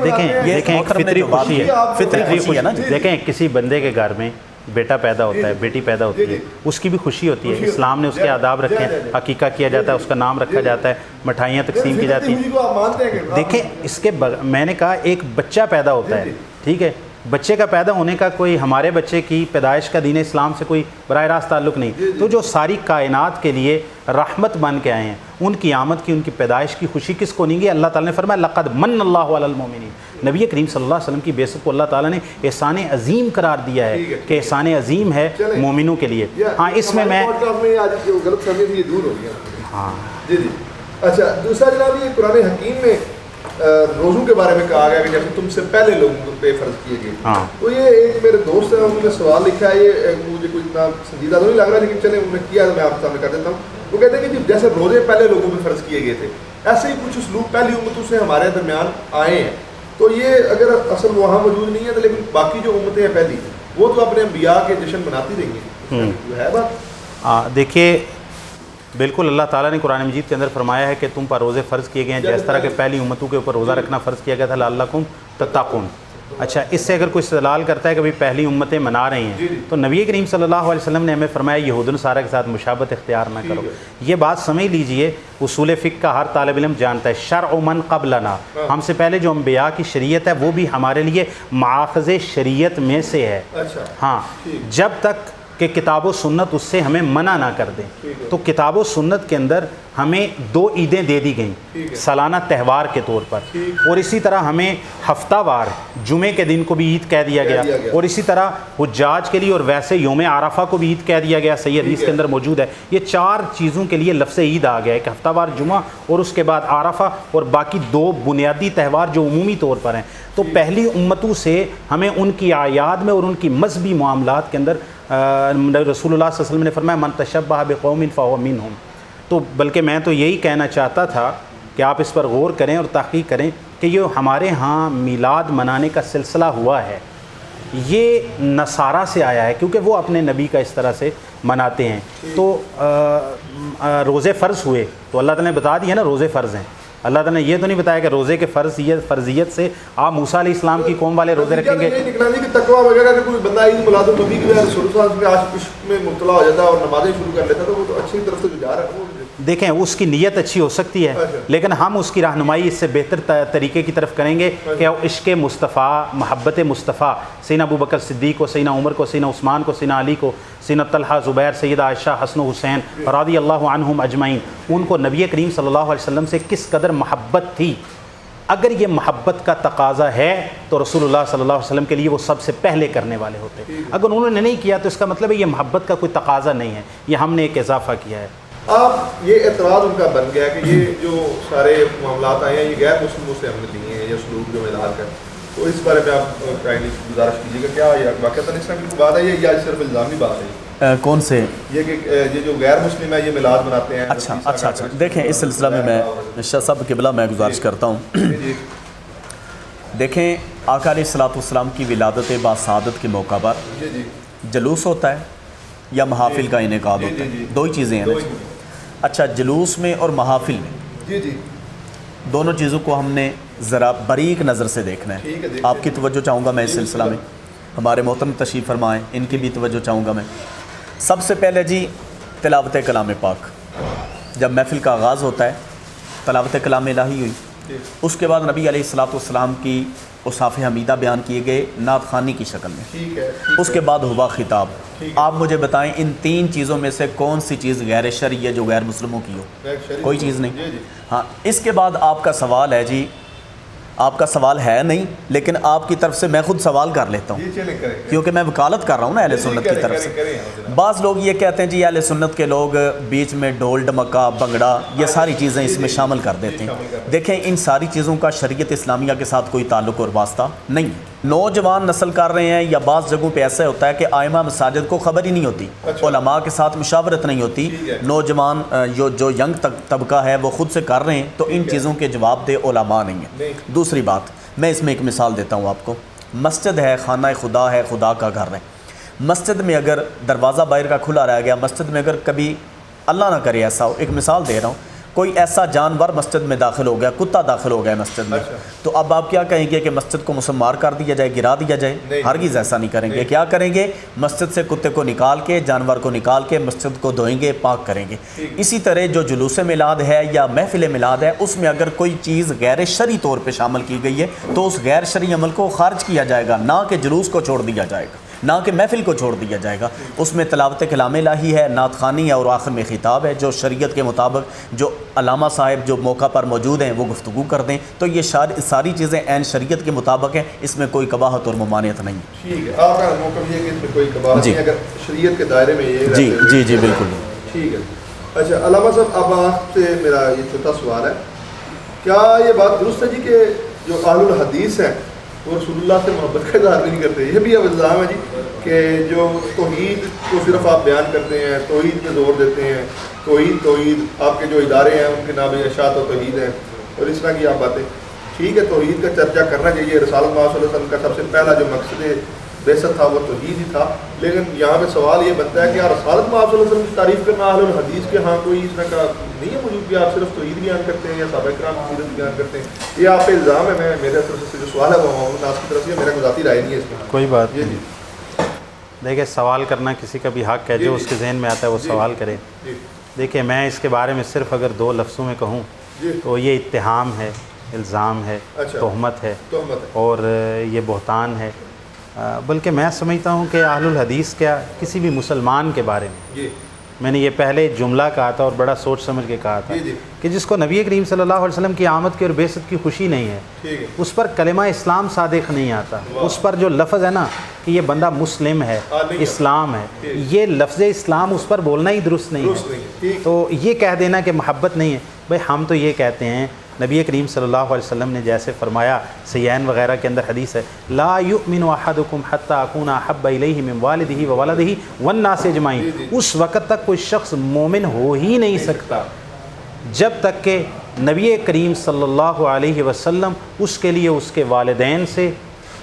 دیکھیں ایک فطری خوشی ہے، فطری خوشی ہے نا۔ دیکھیں کسی بندے کے گھر میں بیٹا پیدا ہوتا ہے، بیٹی پیدا ہوتی ہے، اس کی بھی خوشی ہوتی ہے، اسلام نے اس کے آداب رکھے ہیں، عقیقہ کیا جاتا ہے، اس کا نام رکھا جاتا ہے، مٹھائیاں تقسیم کی جاتی ہیں۔ دیکھیں اس کے میں نے کہا ایک بچہ پیدا ہوتا ہے، ٹھیک ہے، بچے کا پیدا ہونے کا کوئی ہمارے بچے کی پیدائش کا دین اسلام سے کوئی براہ راست تعلق نہیں، تو جو ساری کائنات کے لیے رحمت بن کے آئے ہیں، ان کی آمد کی، ان کی پیدائش کی خوشی کس کو نہیں گی؟ اللہ تعالیٰ نے فرمایا لقد من اللہ علی المؤمنین، نبی کریم صلی اللہ علیہ وسلم کی بیعت کو اللہ تعالیٰ نے احسان عظیم قرار دیا ہے کہ احسان عظیم ہے مومنوں کے لیے۔ ہاں اس میں غلط فہمی تھی یہ دور ہو گیا۔ ہاں جی جی اچھا، دوسرا جناب یہ قرآن حکیم میں روزوں کے بارے میں کہا گیا کہ جیسے تم سے پہلے لوگوں پہ فرض کیے گئے، تو یہ ایک میرے دوست ہیں انہوں نے سوال لکھا ہے، یہ مجھے کوئی اتنا سنجیدہ تو نہیں لگ رہا لیکن چلیں انہوں نے کیا تو میں آپ کے سامنے کر دیتا ہوں۔ وہ کہتے ہیں کہ جیسے روزے پہلے لوگوں پہ فرض کیے گئے تھے، ایسے ہی کچھ اسلوب پہلی امتوں سے ہمارے درمیان آئے ہیں، تو یہ اگر اصل وہاں موجود نہیں ہے تو لیکن باقی جو امتیں ہیں پہلی وہ تو اپنے انبیاء کے جشن مناتی رہی ہیں، ہے بات؟ دیکھیے بالکل اللہ تعالیٰ نے قرآن مجید کے اندر فرمایا ہے کہ تم پر روزے فرض کیے گئے ہیں جس طرح کہ پہلی امتوں کے اوپر روزہ رکھنا فرض کیا گیا تھا لعلکم تتقون، اچھا، اس سے اگر کوئی استدلال کرتا ہے کہ بھئی پہلی امتیں منا رہی ہیں تو نبی کریم صلی اللہ علیہ وسلم نے ہمیں فرمایا یہود و نصارہ کے ساتھ مشابہت اختیار نہ کرو. یہ بات سمجھ لیجئے، اصول فقہ کا ہر طالب علم جانتا ہے، شرع من قبلنا، ہم سے پہلے جو انبیاء کی شریعت ہے وہ بھی ہمارے لیے مآخذ شریعت میں سے ہے. ہاں، جب تک کہ کتاب و سنت اس سے ہمیں منع نہ کر دیں. تو کتاب و سنت کے اندر ہمیں 2 عیدیں دے دی گئیں سالانہ تہوار کے طور پر، اور اسی طرح ہمیں ہفتہ وار جمعے کے دن کو بھی عید کہہ دیا گیا، اور اسی طرح حجاج کے لیے اور ویسے یوم عرفہ کو بھی عید کہہ دیا گیا. صحیح حدیث کے اندر موجود ہے. یہ 4 چیزوں کے لیے لفظ عید آ گیا ہے، کہ ہفتہ وار جمعہ اور اس کے بعد عرفہ، اور باقی 2 بنیادی تہوار جو عمومی طور پر ہیں. تو پہلی امتوں سے ہمیں ان کی اعیاد میں اور ان کی مذہبی معاملات کے اندر رسول اللہ صلی اللہ علیہ وسلم نے فرمایا من تشبہ بقوم فہو منہم. تو بلکہ میں تو یہی کہنا چاہتا تھا کہ آپ اس پر غور کریں اور تحقیق کریں کہ یہ ہمارے ہاں میلاد منانے کا سلسلہ ہوا ہے، یہ نصارہ سے آیا ہے، کیونکہ وہ اپنے نبی کا اس طرح سے مناتے ہیں. تو روزے فرض ہوئے تو اللہ تعالیٰ نے بتا دیا نا روزے فرض ہیں. اللہ تعالیٰ نے یہ تو نہیں بتایا کہ روزے کے فرضیت سے آپ موسیٰ علیہ السلام کی قوم والے روزے رکھیں گے. تقویٰ وغیرہ کہ کوئی بندہ عید میلاد النبی کی وجہ سے شروع سے عاشق میں مبتلا ہو جاتا ہے اور نمازیں شروع کر لیتا ہے، تو وہ تو اچھی طرف سے جو جا رہا ہے وہ دیکھیں اس کی نیت اچھی ہو سکتی ہے، لیکن ہم اس کی رہنمائی اس سے بہتر طریقے کی طرف کریں گے کہ عشق مصطفیٰ، محبت مصطفیٰ، سیدنا ابو بکر صدیق کو، سیدنا عمر کو، سیدنا عثمان کو، سیدنا علی کو، سیدنا طلحہ، زبیر، سیدہ عائشہ، حسن و حسین رضی اللہ عنہم اجمعین، ان کو نبی کریم صلی اللہ علیہ وسلم سے کس قدر محبت تھی. اگر یہ محبت کا تقاضا ہے تو رسول اللہ صلی اللہ علیہ وسلم کے لیے وہ سب سے پہلے کرنے والے ہوتے. اگر انہوں نے نہیں کیا تو اس کا مطلب ہے یہ محبت کا کوئی تقاضا نہیں ہے، یہ ہم نے ایک اضافہ کیا ہے. آپ یہ اعتراض ان کا بن گیا کہ یہ جو سارے معاملات آئے ہیں یہ غیر مسلموں سے ہم نے لیے ہیں، یہ سلوک جو میلاد کا، تو اس بارے میں آپ کائنڈلی گزارش کیجیے گا، کیا یہ واقعتاً اس طرح کی بات ہے یا صرف الزامی بات ہے؟ کون سے؟ یہ کہ یہ جو غیر مسلم ہے یہ میلاد مناتے ہیں. اچھا دیکھیں اس سلسلہ میں میں شاہ صاحب قبلہ میں گزارش کرتا ہوں. دیکھیں آقا علیہ الصلوۃ والسلام کی ولادت باسعادت کے موقع پر جلوس ہوتا ہے یا محافل کا انعقاد ہوتا ہے، 2 ہی چیزیں ہیں. اچھا، جلوس میں اور محافل میں دونوں چیزوں کو ہم نے ذرا باریک نظر سے دیکھنا ہے. آپ کی توجہ چاہوں گا میں اس سلسلہ میں، ہمارے محترم تشریف فرمائیں، ان کی بھی توجہ چاہوں گا میں. سب سے پہلے جی تلاوت کلام پاک، جب محفل کا آغاز ہوتا ہے تلاوت کلام الہی ہوئی، اس کے بعد نبی علیہ الصلوۃ والسلام کی اوصاف حمیدہ بیان کیے گئے نعت خوانی کی شکل میں، اس کے بعد ہوا خطاب. آپ مجھے بتائیں ان 3 چیزوں میں سے کون سی چیز غیر شرعی ہے جو غیر مسلموں کی ہو؟ کوئی چیز نہیں. ہاں، اس کے بعد آپ کا سوال ہے جی، آپ کا سوال ہے نہیں لیکن آپ کی طرف سے میں خود سوال کر لیتا ہوں کیونکہ میں وکالت کر رہا ہوں نا اہل سنت کی طرف سے. بعض لوگ یہ کہتے ہیں جی اہل سنت کے لوگ بیچ میں ڈول ڈمکا بنگڑا یہ ساری چیزیں اس میں شامل کر دیتے ہیں. دیکھیں ان ساری چیزوں کا شریعت اسلامیہ کے ساتھ کوئی تعلق اور واسطہ نہیں. نوجوان نسل کر رہے ہیں یا بعض جگہوں پہ ایسا ہوتا ہے کہ ائمہ مساجد کو خبر ہی نہیں ہوتی، علماء کے ساتھ مشاورت نہیں ہوتی، نوجوان جو ینگ طبقہ ہے وہ خود سے کر رہے ہیں، تو ان چیزوں کے جواب دہ علماء نہیں ہیں. دوسری بات میں اس میں ایک مثال دیتا ہوں آپ کو. مسجد ہے، خانہ خدا ہے، خدا کا گھر ہے. مسجد میں اگر دروازہ باہر کا کھلا رہ گیا، مسجد میں اگر کبھی اللہ نہ کرے ایسا ہو، ایک مثال دے رہا ہوں، کوئی ایسا جانور مسجد میں داخل ہو گیا، کتا داخل ہو گیا مسجد میں، تو اب آپ کیا کہیں گے کہ مسجد کو مسمار کر دیا جائے، گرا دیا جائے؟ ہرگز ایسا نہیں کریں گے. کیا کریں گے؟ مسجد سے کتے کو نکال کے، جانور کو نکال کے مسجد کو دھوئیں گے، پاک کریں گے. اسی طرح جو جلوس میلاد ہے یا محفل میلاد ہے، اس میں اگر کوئی چیز غیر شرعی طور پہ شامل کی گئی ہے تو اس غیر شرعی عمل کو خارج کیا جائے گا، نہ کہ جلوس کو چھوڑ دیا جائے گا، نہ کہ محفل کو چھوڑ دیا جائے گا. اس میں تلاوت کلام الہی ہے، نعت خوانی ہے، اور آخر میں خطاب ہے جو شریعت کے مطابق جو علامہ صاحب جو موقع پر موجود ہیں وہ گفتگو کر دیں. تو یہ ساری چیزیں عین شریعت کے مطابق ہیں، اس میں کوئی قباحت اور ممانعت نہیں. ٹھیک ہے، آپ کا موقع یہ ہے کہ اس میں کوئی قباحت نہیں اگر شریعت کے دائرے میں یہ جی بالکل ٹھیک ہے. اچھا علامہ صاحب، اب آپ سے میرا یہ چھوٹا سوال ہے، کیا یہ بات درست ہے جی کہ جو اہل الحدیث ہیں وہ رسول اللہ سے محبت کا اظہار بھی نہیں کرتے؟ یہ بھی اب الزام ہے جی کہ جو توحید کو صرف آپ بیان کرتے ہیں، توحید پہ زور دیتے ہیں، توحید آپ کے جو ادارے ہیں ان کے نام اشاعت و توحید ہیں اور اس طرح کی آپ باتیں. ٹھیک ہے، توحید کا چرچا کرنا چاہیے. رسالت محمد صلی اللہ علیہ وسلم کا سب سے پہلا جو مقصد بیست تھا وہ توحید ہی تھا. لیکن یہاں پہ سوال یہ بنتا ہے کہ آپ رسالت میں آپ صلی اللہ علیہ وسلم کی تعریف کرنا اہل الحدیث کے ہاں کوئی اس طرح کا نہیں ہے موجود کہ آپ صرف توحید بیان کرتے ہیں یا صحابہ کرام کی سیرت بیان کرتے ہیں؟ یہ آپ پہ الزام ہے. میں میرے طرف سے جو سوال ہے وہ محمد ناز کی طرف سے میرا کوئی ذاتی رائے نہیں ہے اس میں. کوئی بات جی نہیں. دیکھیں سوال کرنا کسی کا بھی حق ہے, جو اس کے ذہن میں آتا ہے وہ سوال کرے. دیکھیں میں اس کے بارے میں صرف اگر 2 لفظوں میں کہوں تو یہ اتہام ہے, الزام ہے, تہمت ہے اور یہ بہتان ہے. بلکہ میں سمجھتا ہوں کہ اہل الحدیث کیا کسی بھی مسلمان کے بارے میں نے یہ پہلے جملہ کہا تھا اور بڑا سوچ سمجھ کے کہا تھا کہ جس کو نبی کریم صلی اللہ علیہ وسلم کی آمد کی اور بعثت کی خوشی نہیں ہے, اس پر کلمہ اسلام صادق نہیں آتا. اس پر جو لفظ ہے نا کہ یہ بندہ مسلم ہے, اسلام ہے, یہ لفظ اسلام اس پر بولنا ہی درست نہیں ہے. تو یہ کہہ دینا کہ محبت نہیں ہے, بھائی ہم تو یہ کہتے ہیں نبی کریم صلی اللہ علیہ وسلم نے جیسے فرمایا, صحیحین وغیرہ کے اندر حدیث ہے, لا یؤمن احدکم حتی اکون احب الیہ من والدہ وولدہ والناس اجمعین. اس وقت تک کوئی شخص مومن ہو ہی نہیں سکتا جب تک کہ نبی کریم صلی اللہ علیہ وسلم اس کے لیے اس کے والدین سے,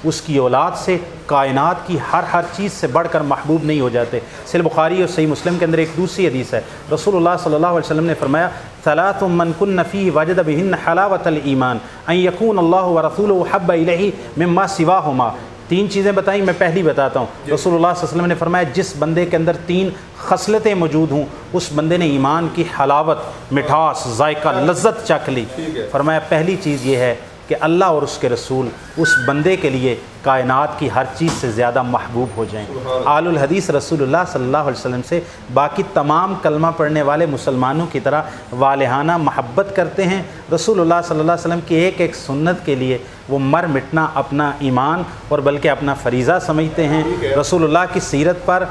اس کی اولاد سے, کائنات کی ہر چیز سے بڑھ کر محبوب نہیں ہو جاتے. صحیح بخاری اور صحیح مسلم کے اندر ایک دوسری حدیث ہے, رسول اللہ صلی اللہ علیہ وسلم نے فرمایا, ثلاث من کن فیہ وجد بہن حلاوۃ الایمان ان یکون اللہ ورسولہ احب الیہ مما سواہما. 3 چیزیں بتائیں, میں پہلی بتاتا ہوں. رسول اللہ صلی اللہ علیہ وسلم نے فرمایا جس بندے کے اندر 3 خصلتیں موجود ہوں اس بندے نے ایمان کی حلاوت, مٹھاس, ذائقہ, لذت چکھ لی. فرمایا پہلی چیز یہ ہے کہ اللہ اور اس کے رسول اس بندے کے لیے کائنات کی ہر چیز سے زیادہ محبوب ہو جائیں. آل الحدیث رسول اللہ صلی اللہ علیہ وسلم سے باقی تمام کلمہ پڑھنے والے مسلمانوں کی طرح والہانہ محبت کرتے ہیں. رسول اللہ صلی اللہ علیہ وسلم کی ایک سنت کے لیے وہ مر مٹنا اپنا ایمان اور بلکہ اپنا فریضہ سمجھتے ہیں. رسول اللہ کی سیرت پر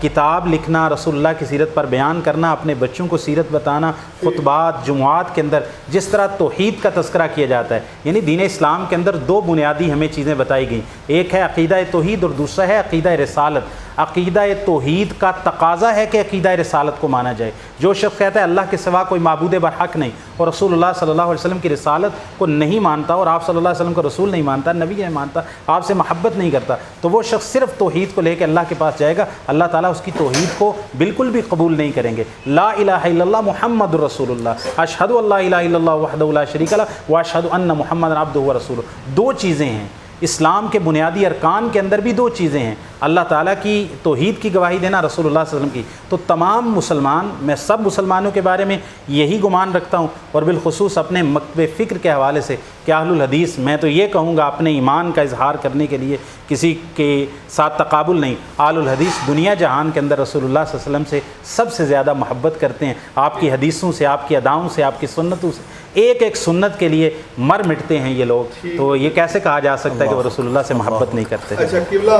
کتاب لکھنا, رسول اللہ کی سیرت پر بیان کرنا, اپنے بچوں کو سیرت بتانا, خطبات جمعات کے اندر جس طرح توحید کا تذکرہ کیا جاتا ہے. یعنی دین اسلام کے اندر 2 بنیادی ہمیں چیزیں بتائی گئیں, ایک ہے عقیدہ توحید اور دوسرا ہے عقیدہ رسالت. عقیدہ توحید کا تقاضا ہے کہ عقیدہ رسالت کو مانا جائے. جو شخص کہتا ہے اللہ کے سوا کوئی معبود برحق نہیں اور رسول اللہ صلی اللہ علیہ وسلم کی رسالت کو نہیں مانتا اور آپ صلی اللہ علیہ وسلم کو رسول نہیں مانتا, نبی نہیں مانتا, آپ سے محبت نہیں کرتا, تو وہ شخص صرف توحید کو لے کے اللہ کے پاس جائے گا, اللہ تعالیٰ اس کی توحید کو بالکل بھی قبول نہیں کریں گے. لا الہ الا اللہ محمد رسول اللہ, اشہد ان لا الہ الا اللہ وحدہ لا شریک لہ واشہد ان محمد عبدہ ورسولہ. 2 چیزیں ہیں اسلام کے بنیادی ارکان کے اندر بھی 2 چیزیں ہیں, اللہ تعالیٰ کی توحید کی گواہی دینا, رسول اللہ صلی اللہ علیہ وسلم کی. تو تمام مسلمان, میں سب مسلمانوں کے بارے میں یہی گمان رکھتا ہوں اور بالخصوص اپنے مکتب فکر کے حوالے سے کہ اہل الحدیث, میں تو یہ کہوں گا اپنے ایمان کا اظہار کرنے کے لیے کسی کے ساتھ تقابل نہیں, اہل الحدیث دنیا جہان کے اندر رسول اللہ صلی اللہ علیہ وسلم سے سب سے زیادہ محبت کرتے ہیں. آپ کی حدیثوں سے, آپ کی اداؤں سے, آپ کی سنتوں سے, ایک سنت کے لیے مر مٹتے ہیں یہ لوگ. تو یہ کیسے کہا جا سکتا ہے کہ وہ رسول اللہ سے محبت نہیں کرتے؟ اچھا قبلہ,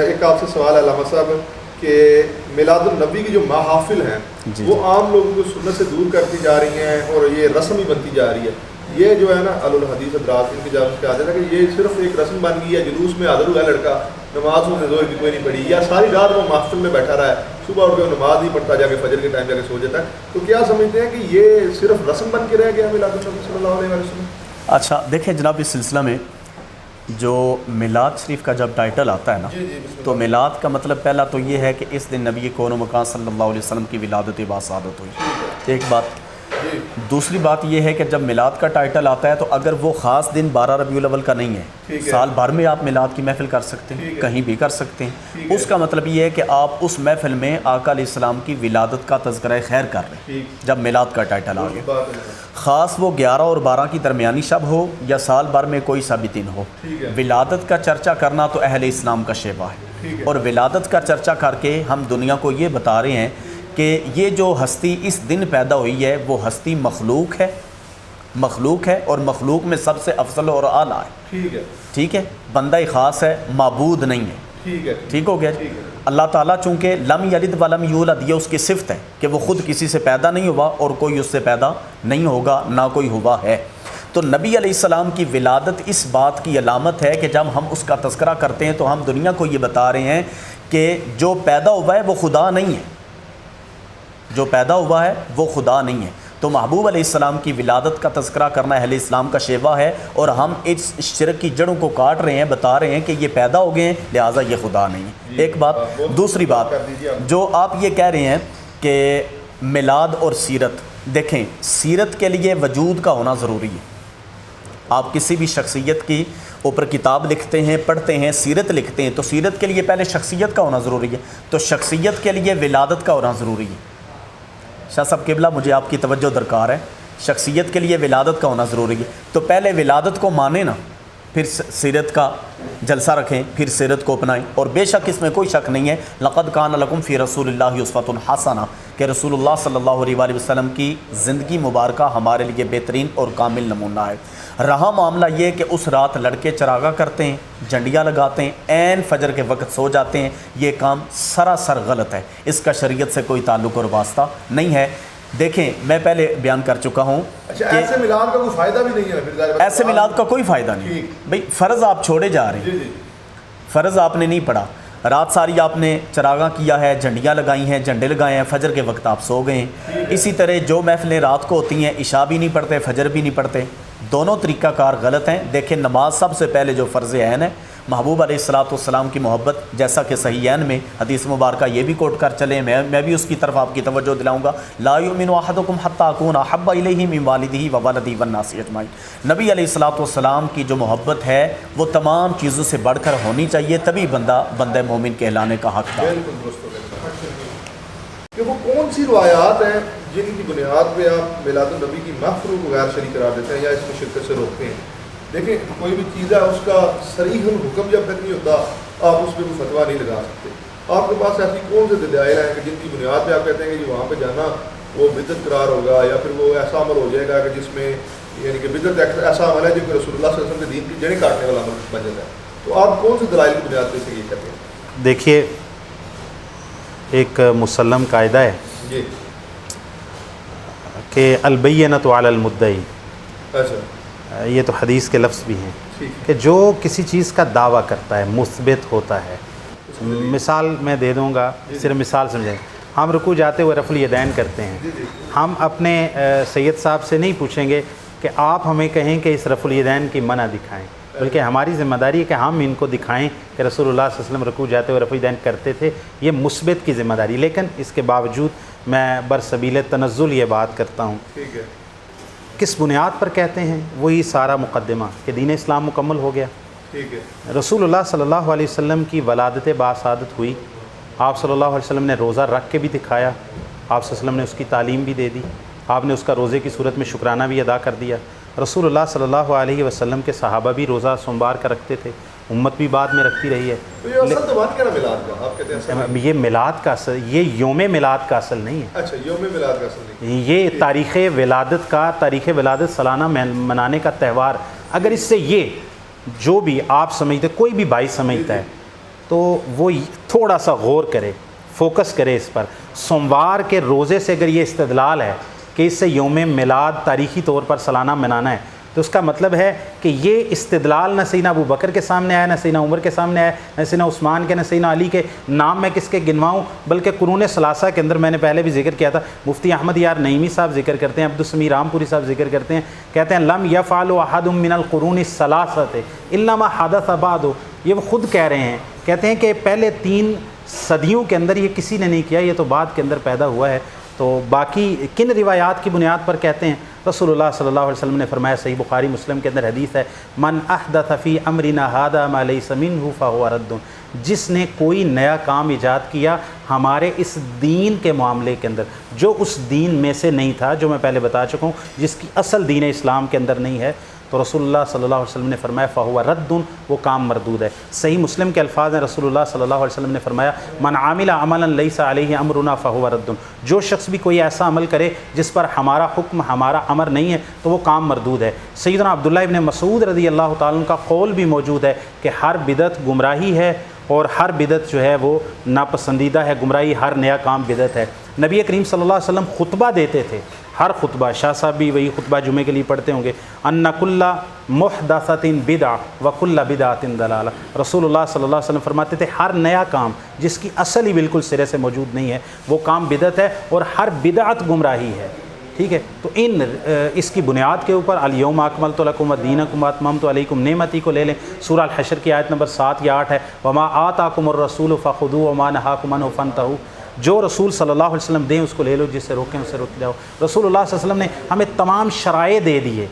ایک آپ سے سوال ہے علامہ صاحب کہ میلاد النبی کی جو محافل ہیں وہ عام لوگوں کو سنت سے دور کرتی جا رہی ہیں اور یہ رسم ہی بنتی جا رہی ہے. یہ جو ہے نا اہل الحدیث حضرات ان کی جانب سے کہا جاتا ہے کہ یہ صرف ایک رسم بن گئی ہے, جلوس میں حاضر ہوا ہے لڑکا, نماز میں زور کی کوئی نہیں پڑھی, یا ساری رات وہ محفل میں بیٹھا رہا ہے, صبح اٹھ کے وہ نماز نہیں پڑھتا, جا کے فجر کے ٹائم جا کے سو جاتا ہے. تو کیا سمجھتے ہیں کہ یہ صرف رسم بن کے رہ گیا میلاد النبی صلی اللہ علیہ وسلم؟ اچھا دیکھیں جناب, اس سلسلہ میں جو میلاد شریف کا جب ٹائٹل آتا ہے نا, تو میلاد کا مطلب پہلا تو یہ ہے کہ اس دن نبی کون و مکان صلی اللہ علیہ وسلم کی ولادت باسعادت ہوئی, ایک بات. دوسری بات یہ ہے کہ جب میلاد کا ٹائٹل آتا ہے تو اگر وہ خاص دن 12 ربیع الاول کا نہیں ہے, سال بھر میں آپ میلاد کی محفل کر سکتے ہیں, کہیں بھی کر سکتے ہیں. اس کا مطلب یہ ہے کہ آپ اس محفل میں آقا علیہ السلام کی ولادت کا تذکرہ خیر کر رہے ہیں جب میلاد کا ٹائٹل آ گیا. خاص وہ 11 اور 12 کی درمیانی شب ہو یا سال بھر میں کوئی سا بھی دن ہو, ولادت کا چرچا کرنا تو اہل اسلام کا شیوا ہے. اور ولادت کا چرچا کر کے ہم دنیا کو یہ بتا رہے ہیں کہ یہ جو ہستی اس دن پیدا ہوئی ہے وہ ہستی مخلوق ہے اور مخلوق میں سب سے افضل اور اعلیٰ ہے. ٹھیک ہے, بندہ خاص ہے, معبود نہیں ہے. ٹھیک ہو گیا. اللہ تعالیٰ چونکہ لم یلد ولم یولد, یہ اس کی صفت ہے کہ وہ خود کسی سے پیدا نہیں ہوا اور کوئی اس سے پیدا نہیں ہوگا, نہ کوئی ہوا ہے. تو نبی علیہ السلام کی ولادت اس بات کی علامت ہے کہ جب ہم اس کا تذکرہ کرتے ہیں تو ہم دنیا کو یہ بتا رہے ہیں کہ جو پیدا ہوا ہے وہ خدا نہیں ہے, جو پیدا ہوا ہے وہ خدا نہیں ہے. تو محبوب علیہ السلام کی ولادت کا تذکرہ کرنا اہل اسلام کا شیوہ ہے، اور ہم اس شرک کی جڑوں کو کاٹ رہے ہیں، بتا رہے ہیں کہ یہ پیدا ہو گئے ہیں لہٰذا یہ خدا نہیں ہے۔ ایک بات۔ دوسری بات جو آپ یہ کہہ رہے ہیں کہ میلاد اور سیرت، دیکھیں سیرت کے لیے وجود کا ہونا ضروری ہے۔ آپ کسی بھی شخصیت کی اوپر کتاب لکھتے ہیں، پڑھتے ہیں، سیرت لکھتے ہیں، تو سیرت کے لیے پہلے شخصیت کا ہونا ضروری ہے، تو شخصیت کے لیے ولادت کا ہونا ضروری ہے۔ شاہ صاحب قبلہ مجھے آپ کی توجہ درکار ہے، شخصیت کے لیے ولادت کا ہونا ضروری ہے، تو پہلے ولادت کو مانیں نا، پھر سیرت کا جلسہ رکھیں، پھر سیرت کو اپنائیں۔ اور بے شک اس میں کوئی شک نہیں ہے، لقد کان لکم فی رسول اللہ اسوۃ حسنہ، کہ رسول اللہ صلی اللہ علیہ وآلہ وسلم کی زندگی مبارکہ ہمارے لیے بہترین اور کامل نمونہ ہے۔ رہا معاملہ یہ کہ اس رات لڑکے چراغاں کرتے ہیں، جھنڈیاں لگاتے ہیں، عین فجر کے وقت سو جاتے ہیں، یہ کام سراسر غلط ہے، اس کا شریعت سے کوئی تعلق اور واسطہ نہیں ہے۔ دیکھیں میں پہلے بیان کر چکا ہوں کہ ایسے میلاد کا کوئی فائدہ بھی نہیں ہے، ایسے میلاد کا کوئی فائدہ نہیں بھئی، فرض آپ چھوڑے جا رہے ہیں، فرض آپ نے نہیں پڑھا، رات ساری آپ نے چراغاں کیا ہے، جھنڈیاں لگائی ہیں، جھنڈے لگائے ہیں، فجر کے وقت آپ سو گئے ہیں۔ اسی طرح جو محفلیں رات کو ہوتی ہیں، عشاء بھی نہیں پڑھتے، فجر بھی نہیں پڑھتے، دونوں طریقہ کار غلط ہیں۔ دیکھیں نماز سب سے پہلے جو فرض عین ہے، محبوب علیہ السلام کی محبت، جیسا کہ صحیحین میں حدیث مبارکہ یہ بھی کوٹ کر چلیں، میں بھی اس کی طرف آپ کی توجہ دلاؤں گا، لا یؤمن احدکم حتی اکون احب الیہ من والدہ وولدہ والناس اجمعین۔ نبی علیہ السلام کی جو محبت ہے وہ تمام چیزوں سے بڑھ کر ہونی چاہیے، تبھی بندہ مومن کہلانے کا حق ہے۔ کہ وہ کون سی روایات ہیں جن کی بنیاد پہ آپ میلاد النبی کی محفل کو غیر شرعی قرار دیتے ہیں یا اس میں شرکت سے روکتے ہیں؟ دیکھیں کوئی بھی چیز ہے اس کا صریح حکم جب تک نہیں ہوتا آپ اس پہ کوئی فتویٰ نہیں لگا سکتے۔ آپ کے پاس ایسی کون سے دلائل ہیں کہ جن کی بنیاد پہ آپ کہتے ہیں کہ جی وہاں پہ جانا وہ بدعت قرار ہوگا، یا پھر وہ ایسا عمل ہو جائے گا کہ جس میں یعنی کہ بدعت ایسا عمل ہے جو کہ رسول اللہ صلی اللہ علیہ وسلم کے دین کی جڑیں کاٹنے والا عمل بن جاتا ہے؟ تو آپ کون سے دلائل کی بنیاد پہ سے یہ کہتے ہیں؟ دیکھیے ایک مسلم قاعدہ ہے جی کہ البینۃ علی المدعی، اچھا یہ تو حدیث کے لفظ بھی ہیں ٹھیک کہ جو کسی چیز کا دعویٰ کرتا ہے مثبت ہوتا ہے۔ مثال میں دے دوں گا، صرف مثال سمجھیں، ہم رکوع جاتے ہوئے رفع الیدین کرتے ہیں، ہم اپنے سید صاحب سے نہیں پوچھیں گے کہ آپ ہمیں کہیں کہ اس رفع الیدین کی منع دکھائیں، بلکہ ہماری ذمہ داری ہے کہ ہم ان کو دکھائیں کہ رسول اللہ صلی اللہ علیہ وسلم رکوع جاتے ہوئے رفع الیدین کرتے تھے، یہ مثبت کی ذمہ داری۔ لیکن اس کے باوجود میں برسبیل تنزل یہ بات کرتا ہوں، ٹھیک ہے، کس بنیاد پر کہتے ہیں؟ وہی سارا مقدمہ کہ دین اسلام مکمل ہو گیا۔ ٹھیک ہے، رسول اللہ صلی اللہ علیہ وسلم کی ولادت باسعادت ہوئی، آپ صلی اللہ علیہ وسلم نے روزہ رکھ کے بھی دکھایا، آپ صلی اللہ علیہ وسلم نے اس کی تعلیم بھی دے دی، آپ نے اس کا روزے کی صورت میں شکرانہ بھی ادا کر دیا۔ رسول اللہ صلی اللہ علیہ وسلم کے صحابہ بھی روزہ سوموار کا رکھتے تھے، امت بھی بعد میں رکھتی رہی ہے۔ تو یہ اصل تو بات کیا نا میلاد کا، آپ کہتے ہیں اصل؟ یہ میلاد کا اصل، یہ یوم میلاد کا اصل نہیں ہے، اچھا یوم میلاد کا اصل نہیں، یہ تاریخ ولادت سالانہ منانے کا تہوار۔ اگر اس سے یہ جو بھی آپ سمجھتے، کوئی بھی بھائی سمجھتا ہے تو وہ تھوڑا سا غور کرے، فوکس کرے اس پر۔ سوموار کے روزے سے اگر یہ استدلال ہے کہ اس سے یوم میلاد تاریخی طور پر سالانہ منانا ہے، تو اس کا مطلب ہے کہ یہ استدلال نہ سیدنا ابو بکر کے سامنے آیا، نہ سیدنا عمر کے سامنے آیا، نہ سیدنا عثمان کے، نہ سیدنا علی کے، نام میں کس کے گنواؤں، بلکہ قرون ثلاثہ کے اندر میں نے پہلے بھی ذکر کیا تھا، مفتی احمد یار نعیمی صاحب ذکر کرتے ہیں، عبدالسمیع رامپوری صاحب ذکر کرتے ہیں، کہتے ہیں لم یفعل احد من القرون الثلاثہ الا ما حدث بعد، یہ وہ خود کہہ رہے ہیں، کہتے ہیں کہ پہلے 3 صدیوں کے اندر یہ کسی نے نہیں کیا، یہ تو بعد کے اندر پیدا ہوا ہے۔ تو باقی کن روایات کی بنیاد پر کہتے ہیں؟ رسول اللہ صلی اللہ علیہ وسلم نے فرمایا، صحیح بخاری مسلم کے اندر حدیث ہے، من احدث فی امرنا ھذا ما لیس منہ فہو رد، جس نے کوئی نیا کام ایجاد کیا ہمارے اس دین کے معاملے کے اندر جو اس دین میں سے نہیں تھا، جو میں پہلے بتا چکا ہوں، جس کی اصل دین اسلام کے اندر نہیں ہے، تو رسول اللہ صلی اللہ علیہ وسلم نے فرمایا فہو رد، وہ کام مردود ہے۔ صحیح مسلم کے الفاظ ہیں، رسول اللہ صلی اللہ علیہ وسلم نے فرمایا من عامل عملا لیس علیہ امرنا فہو رد، جو شخص بھی کوئی ایسا عمل کرے جس پر ہمارا حکم، ہمارا امر نہیں ہے، تو وہ کام مردود ہے۔ سیدنا عبداللہ ابن مسعود رضی اللہ تعالیٰ عنہ کا قول بھی موجود ہے کہ ہر بدعت گمراہی ہے، اور ہر بدعت جو ہے وہ ناپسندیدہ ہے، گمراہی، ہر نیا کام بدعت ہے۔ نبی کریم صلی اللہ علیہ وسلم خطبہ دیتے تھے، ہر خطبہ، شاہ صاحب بھی وہی خطبہ جمعے کے لیے پڑھتے ہوں گے، ان کل محدثۃ بدعہ وکل بدعۃ ضلالہ، رسول اللہ صلی اللہ علیہ وسلم فرماتے تھے ہر نیا کام جس کی اصل ہی بالکل سرے سے موجود نہیں ہے وہ کام بدعت ہے، اور ہر بدعت گمراہی ہے۔ ٹھیک ہے. تو اس کی بنیاد کے اوپر الیوم اکملت لکم دینکم واتممت علیکم نعمتی کو لے لیں. سورہ الحشر کی آیت نمبر 7 یا 8 ہے وما آتاکم الرسول فخذوه وما نہاکم عنہ فانتہوا. جو رسول صلی اللہ علیہ وسلم دیں اس کو لے لو، جس سے روکیں اسے رک جاؤ. رسول اللہ صلی اللہ علیہ وسلم نے ہمیں تمام شرائع دے دیے،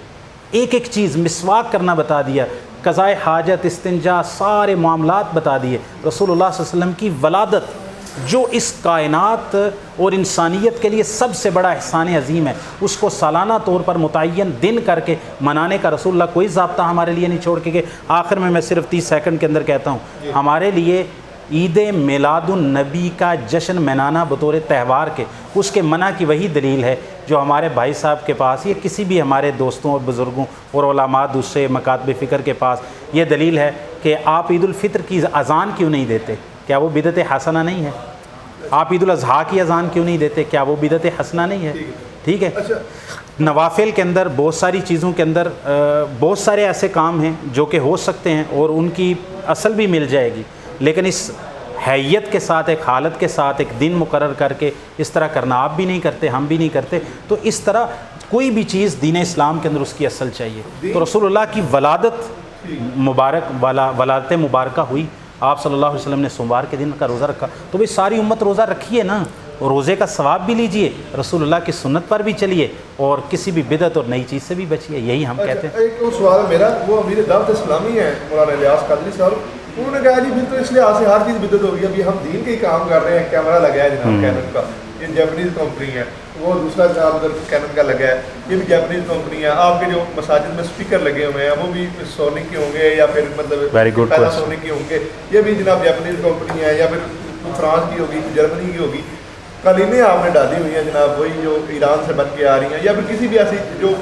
ایک ایک چیز، مسواک کرنا بتا دیا، قضاء حاجت، استنجا، سارے معاملات بتا دیے. رسول اللہ صلی اللہ علیہ وسلم کی ولادت جو اس کائنات اور انسانیت کے لیے سب سے بڑا احسان عظیم ہے، اس کو سالانہ طور پر متعین دن کر کے منانے کا رسول اللہ کوئی ضابطہ ہمارے لیے نہیں چھوڑ کے گئے. آخر میں صرف 30 سیکنڈ کے اندر کہتا ہوں، ہمارے لیے عید میلاد النبی کا جشن منانا بطور تہوار کے، اس کے منع کی وہی دلیل ہے جو ہمارے بھائی صاحب کے پاس، یہ کسی بھی ہمارے دوستوں اور بزرگوں اور علماء دوسرے مکاتب فکر کے پاس یہ دلیل ہے کہ آپ عید الفطر کی اذان کیوں نہیں دیتے؟ کیا وہ بدعت حسنہ نہیں ہے؟ آپ عید الاضحیٰ کی اذان کیوں نہیں دیتے؟ کیا وہ بدعت حسنہ نہیں ہے؟ ٹھیک ہے. نوافل کے اندر بہت ساری چیزوں کے اندر بہت سارے ایسے کام ہیں جو کہ ہو سکتے ہیں اور ان کی اصل بھی مل جائے گی، لیکن اس حیت کے ساتھ، ایک حالت کے ساتھ ایک دن مقرر کر کے اس طرح کرنا آپ بھی نہیں کرتے، ہم بھی نہیں کرتے. تو اس طرح کوئی بھی چیز دین اسلام کے اندر اس کی اصل چاہیے. تو رسول اللہ کی ولادت ولادت مبارکہ ہوئی، آپ صلی اللہ علیہ وسلم نے سوموار کے دن کا روزہ رکھا، تو بھئی ساری امت روزہ رکھیے نا، روزے کا ثواب بھی لیجئے، رسول اللہ کی سنت پر بھی چلیے، اور کسی بھی بدعت اور نئی چیز سے بھی بچیے. یہی ہم کہتے ہیں. ایک سوال ہے میرا، وہ امیر دعوت اسلامی ہیں مولانا الیاس قادری صاحب، انہوں نے کہا جی پھر تو اس لحاظ سے ہر چیز بدعت ہوگی. ابھی ہم دین کے ہی کام کر رہے ہیں، کیمرہ لگا ہے جناب کینن کا، یہ جیپنیز کمپنی ہے، وہ دوسرا جناب ادھر کینن کا لگا ہے، یہ بھی جیپنیز کمپنی ہے. آپ کے جو مساجد میں اسپیکر لگے ہوئے ہیں وہ بھی سونی کے ہوں گے یا پھر مطلب پہلا سونی کے ہوں گے، یہ بھی جناب جیپنیز کمپنی ہے، یا پھر فرانس کی ہوگی، جرمنی کی ہوگی. قالینیں آپ نے ڈالی ہوئی ہیں جناب وہی جو ایران سے بن کے آ رہی ہیں، یا پھر کسی بھی ایسی جو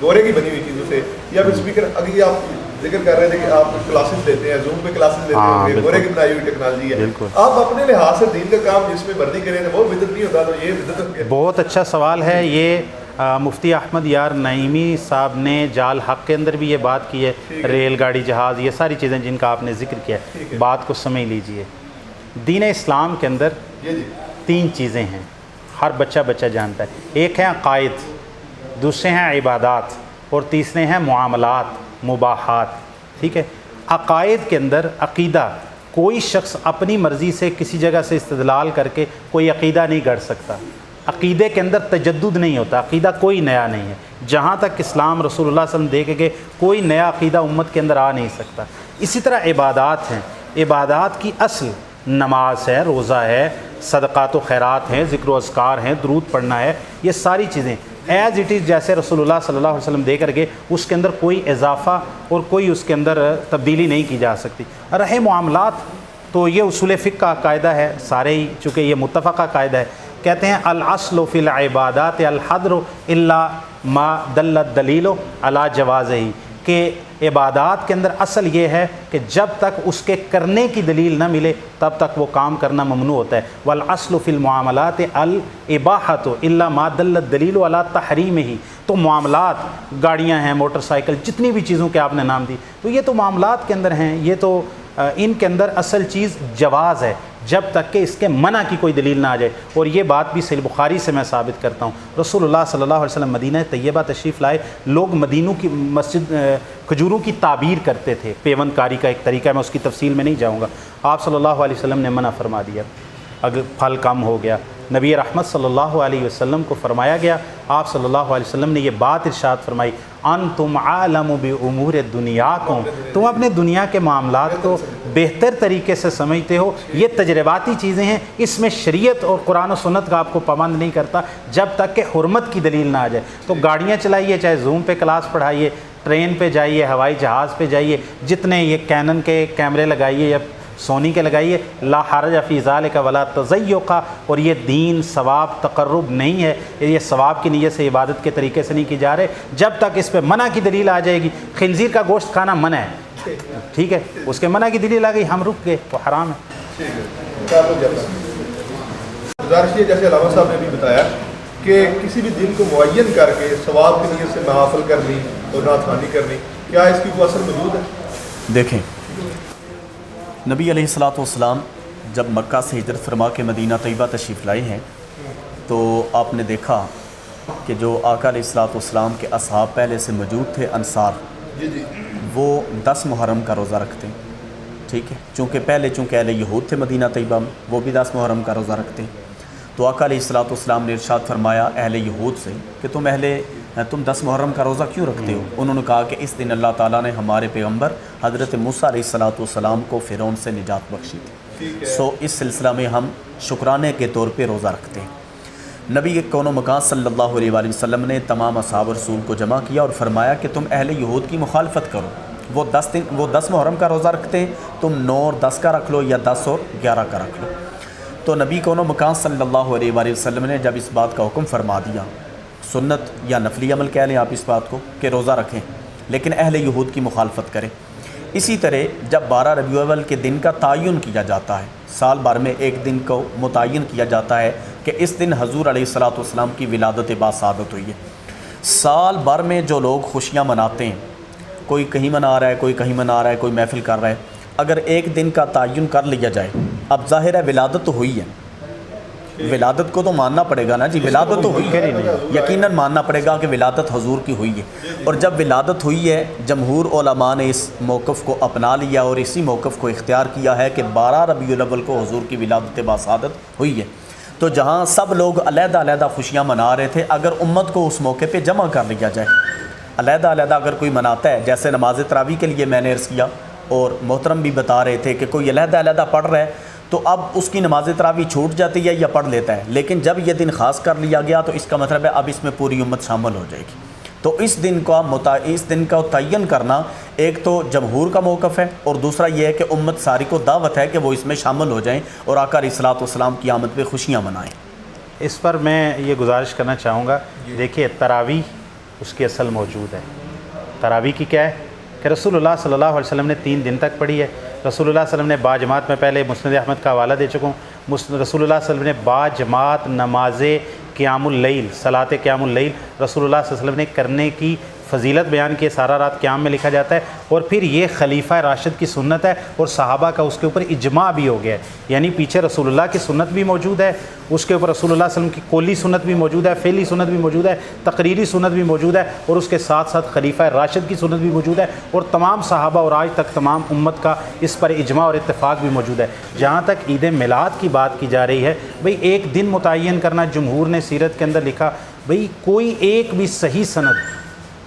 گورے کی بنی ہوئی چیزوں سے، یا پھر اسپیکر. اگر یہ آپ ذکر کر رہے تھے کہ آپ کلاسز دیتے ہیں، زوم پہ کلاسز دیتے ہوں گے، گورے کی بنائی ہوئی ٹیکنالوجی ہے، آپ اپنے لحاظ سے دین کا کام جس میں مرضی کریں وہ بدعت نہیں ہوتا، تو یہ بدعت ہے. بہت اچھا سوال ہے. یہ مفتی احمد یار نعیمی صاحب نے جال حق کے اندر بھی یہ بات کی ہے. ریل گاڑی، جہاز، یہ ساری چیزیں جن کا آپ نے ذکر کیا ہے، بات کو سمجھ لیجئے. دین اسلام کے اندر 3 چیزیں ہیں، ہر بچہ جانتا ہے. ایک ہے عقائد، دوسرے ہیں عبادات، اور تیسرے ہیں معاملات، مباحات. ٹھیک ہے. عقائد کے اندر عقیدہ، کوئی شخص اپنی مرضی سے کسی جگہ سے استدلال کر کے کوئی عقیدہ نہیں گڑھ سکتا. عقیدے کے اندر تجدد نہیں ہوتا، عقیدہ کوئی نیا نہیں ہے. جہاں تک اسلام رسول اللہ صلی اللہ علیہ وسلم دے کے گئے کوئی نیا عقیدہ امت کے اندر آ نہیں سکتا. اسی طرح عبادات ہیں. عبادات کی اصل نماز ہے، روزہ ہے، صدقات و خیرات ہیں، ذکر و اذکار ہیں، درود پڑھنا ہے. یہ ساری چیزیں ایز اٹ از جیسے رسول اللہ صلی اللہ علیہ وسلم دے کر کے، اس کے اندر کوئی اضافہ اور کوئی اس کے اندر تبدیلی نہیں کی جا سکتی. رہے معاملات، تو یہ اصول فقہ کا قاعدہ ہے، سارے ہی چونکہ یہ متفقہ قاعدہ ہے. کہتے ہیں الاصل فی العبادات الحظر الا ما دل الدلیل علی جوازہ، کہ عبادات کے اندر اصل یہ ہے کہ جب تک اس کے کرنے کی دلیل نہ ملے تب تک وہ کام کرنا ممنوع ہوتا ہے. والاصل فی المعاملات الاباحۃ الا ما دل الدلیل علی تحریمہ. تو معاملات، گاڑیاں ہیں، موٹر سائیکل، جتنی بھی چیزوں کے آپ نے نام دی، تو یہ تو معاملات کے اندر ہیں. یہ تو ان کے اندر اصل چیز جواز ہے جب تک کہ اس کے منع کی کوئی دلیل نہ آ جائے. اور یہ بات بھی صحیح بخاری سے میں ثابت کرتا ہوں. رسول اللہ صلی اللہ علیہ وسلم مدینہ طیبہ تشریف لائے، لوگ مدینوں کی مسجد کھجوروں کی تعبیر کرتے تھے. پیون کاری کا ایک طریقہ ہے، میں اس کی تفصیل میں نہیں جاؤں گا. آپ صلی اللہ علیہ وسلم نے منع فرما دیا. اگر پھل کم ہو گیا، نبی رحمت صلی اللہ علیہ وسلم کو فرمایا گیا، آپ صلی اللہ علیہ وسلم نے یہ بات ارشاد فرمائی، انتم عالم بامور دنیاکم، تم اپنے دنیا کے معاملات کو بہتر طریقے سے سمجھتے ہو. یہ تجرباتی چیزیں ہیں، اس میں شریعت اور قرآن و سنت کا آپ کو پابند نہیں کرتا جب تک کہ حرمت کی دلیل نہ آ جائے. تو گاڑیاں چلائیے، چاہے زوم پہ کلاس پڑھائیے، ٹرین پہ جائیے، ہوائی جہاز پہ جائیے، جتنے یہ کینن کے کیمرے لگائیے یا سونی کے لگائیے، لا حرج فی ذالک ولا تزیق. اور یہ دین ثواب تقرب نہیں ہے، یہ ثواب کی نیت سے عبادت کے طریقے سے نہیں کی جا رہے جب تک اس پہ منع کی دلیل آ جائے گی. خنزیر کا گوشت کھانا منع ہے، ٹھیک ہے، اس کے منع کی دلیل آ گئی، ہم رک گئے، وہ حرام ہے. گزارش یہ جیسے علامہ صاحب نے بھی بتایا کہ کسی بھی دن کو معین کر کے ثواب کی نیت سے محافل کرنی اور نعت خوانی کرنی، کیا اس کی کوئی اثر موجود ہے؟ دیکھیں، نبی علیہ الصلوۃ والسلام جب مکہ سے ہجرت فرما کے مدینہ طیبہ تشریف لائے ہیں تو آپ نے دیکھا کہ جو آقا علیہ الصلوۃ والسلام کے اصحاب پہلے سے موجود تھے انصار، جی جی وہ 10 محرم کا روزہ رکھتے ہیں، ٹھیک ہے، چونکہ اہل یہود تھے مدینہ طیبہ میں، وہ بھی 10 محرم کا روزہ رکھتے ہیں۔ تو آقا علیہ الصلوۃ والسلام نے ارشاد فرمایا اہل یہود سے کہ تم 10 محرم کا روزہ کیوں رکھتے ہو؟ انہوں نے کہا کہ اس دن اللہ تعالیٰ نے ہمارے پیغمبر حضرت موسیٰ علیہ الصلوۃ والسلام کو فرعون سے نجات بخشی تھی، سو اس سلسلہ میں ہم شکرانے کے طور پہ روزہ رکھتے ہیں۔ نبی کے کون و مکان صلی اللہ علیہ وآلہ وسلم نے تمام اصحاب رسول کو جمع کیا اور فرمایا کہ تم اہل یہود کی مخالفت کرو، وہ 10 محرم کا روزہ رکھتے ہیں، تم 9 اور 10 کا رکھ لو یا 10 اور 11 کا رکھ لو۔ تو نبی کون و مکان صلی اللہ علیہ وآلہ وسلم نے جب اس بات کا حکم فرما دیا، سنت یا نفلی عمل کہہ لیں آپ اس بات کو، کہ روزہ رکھیں لیکن اہل یہود کی مخالفت کریں۔ اسی طرح جب 12 ربیع الاول کے دن کا تعین کیا جاتا ہے، سال بھر میں ایک دن کو متعین کیا جاتا ہے کہ اس دن حضور علیہ الصلوۃ والسلام کی ولادت باسعادت ہوئی ہے، سال بھر میں جو لوگ خوشیاں مناتے ہیں، کوئی کہیں منا رہا ہے، کوئی کہیں منا رہا ہے، کوئی محفل کر رہا ہے، اگر ایک دن کا تعین کر لیا جائے، اب ظاہر ہے ولادت تو ہوئی ہے، ولادت کو تو ماننا پڑے گا نا جی، ولادت تو ہوئی ہے، یقیناً ماننا پڑے گا کہ ولادت حضور کی ہوئی ہے۔ اور جب ولادت ہوئی ہے، جمہور علماء نے اس موقف کو اپنا لیا اور اسی موقف کو اختیار کیا ہے کہ 12 ربیع الاول کو حضور کی ولادت باسعادت ہوئی ہے۔ تو جہاں سب لوگ علیحدہ علیحدہ خوشیاں منا رہے تھے، اگر امت کو اس موقع پہ جمع کر لیا جائے، علیحدہ علیحدہ اگر کوئی مناتا ہے، جیسے نماز تراویح کے لیے میں نے عرض کیا اور محترم بھی بتا رہے تھے کہ کوئی علیحدہ علیحدہ پڑھ رہا ہے تو اب اس کی نماز تراویح چھوٹ جاتی ہے یا پڑھ لیتا ہے، لیکن جب یہ دن خاص کر لیا گیا تو اس کا مطلب ہے اب اس میں پوری امت شامل ہو جائے گی۔ تو اس دن کا تعین کرنا ایک تو جمہور کا موقف ہے، اور دوسرا یہ ہے کہ امت ساری کو دعوت ہے کہ وہ اس میں شامل ہو جائیں اور آقا علیہ الصلوۃ والسلام کی آمد پہ خوشیاں منائیں۔ اس پر میں یہ گزارش کرنا چاہوں گا، دیکھیے تراویح اس کی اصل موجود ہے۔ تراویح کی کیا ہے کہ رسول اللہ صلی اللہ علیہ وسلم نے 3 دن تک پڑھی ہے۔ رسول اللہ صلی اللہ علیہ وسلم نے باجماعت، میں پہلے مسند احمد کا حوالہ دے چکا ہوں، رسول اللہ صلی اللہ علیہ وسلم نے باجماعت نماز قیام اللیل، صلاۃ قیام اللیل رسول اللہ صلی اللہ علیہ وسلم نے کرنے کی فضیلت بیان کی ہے، سارا رات قیام میں لکھا جاتا ہے، اور پھر یہ خلیفہ راشد کی سنت ہے اور صحابہ کا اس کے اوپر اجماع بھی ہو گیا ہے، یعنی پیچھے رسول اللہ کی سنت بھی موجود ہے، اس کے اوپر رسول اللہ صلی اللہ علیہ وسلم کی قولی سنت بھی موجود ہے، فعلی سنت بھی موجود ہے، تقریری سنت بھی موجود ہے، اور اس کے ساتھ ساتھ خلیفہ راشد کی سنت بھی موجود ہے، اور تمام صحابہ اور آج تک تمام امت کا اس پر اجماع اور اتفاق بھی موجود ہے۔ جہاں تک عید میلاد کی بات کی جا رہی ہے، بھئی ایک دن متعین کرنا، جمہور نے سیرت کے اندر لکھا، بھئی کوئی ایک بھی صحیح سند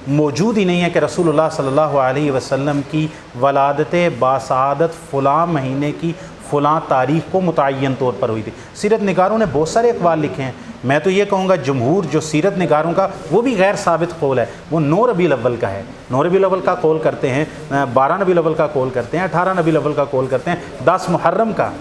موجود ہی نہیں ہے کہ رسول اللہ صلی اللہ علیہ وسلم کی ولادت باسعادت فلاں مہینے کی فلاں تاریخ کو متعین طور پر ہوئی تھی۔ سیرت نگاروں نے بہت سارے اقوال لکھے ہیں، میں تو یہ کہوں گا جمہور جو سیرت نگاروں کا وہ بھی غیر ثابت قول ہے، وہ 9 ربیع الاول کا ہے، 9 ربیع الاول کا قول کرتے ہیں، 12 ربیع الاول کا قول کرتے ہیں، 18 ربیع الاول کا قول کرتے ہیں، 10 محرم کا،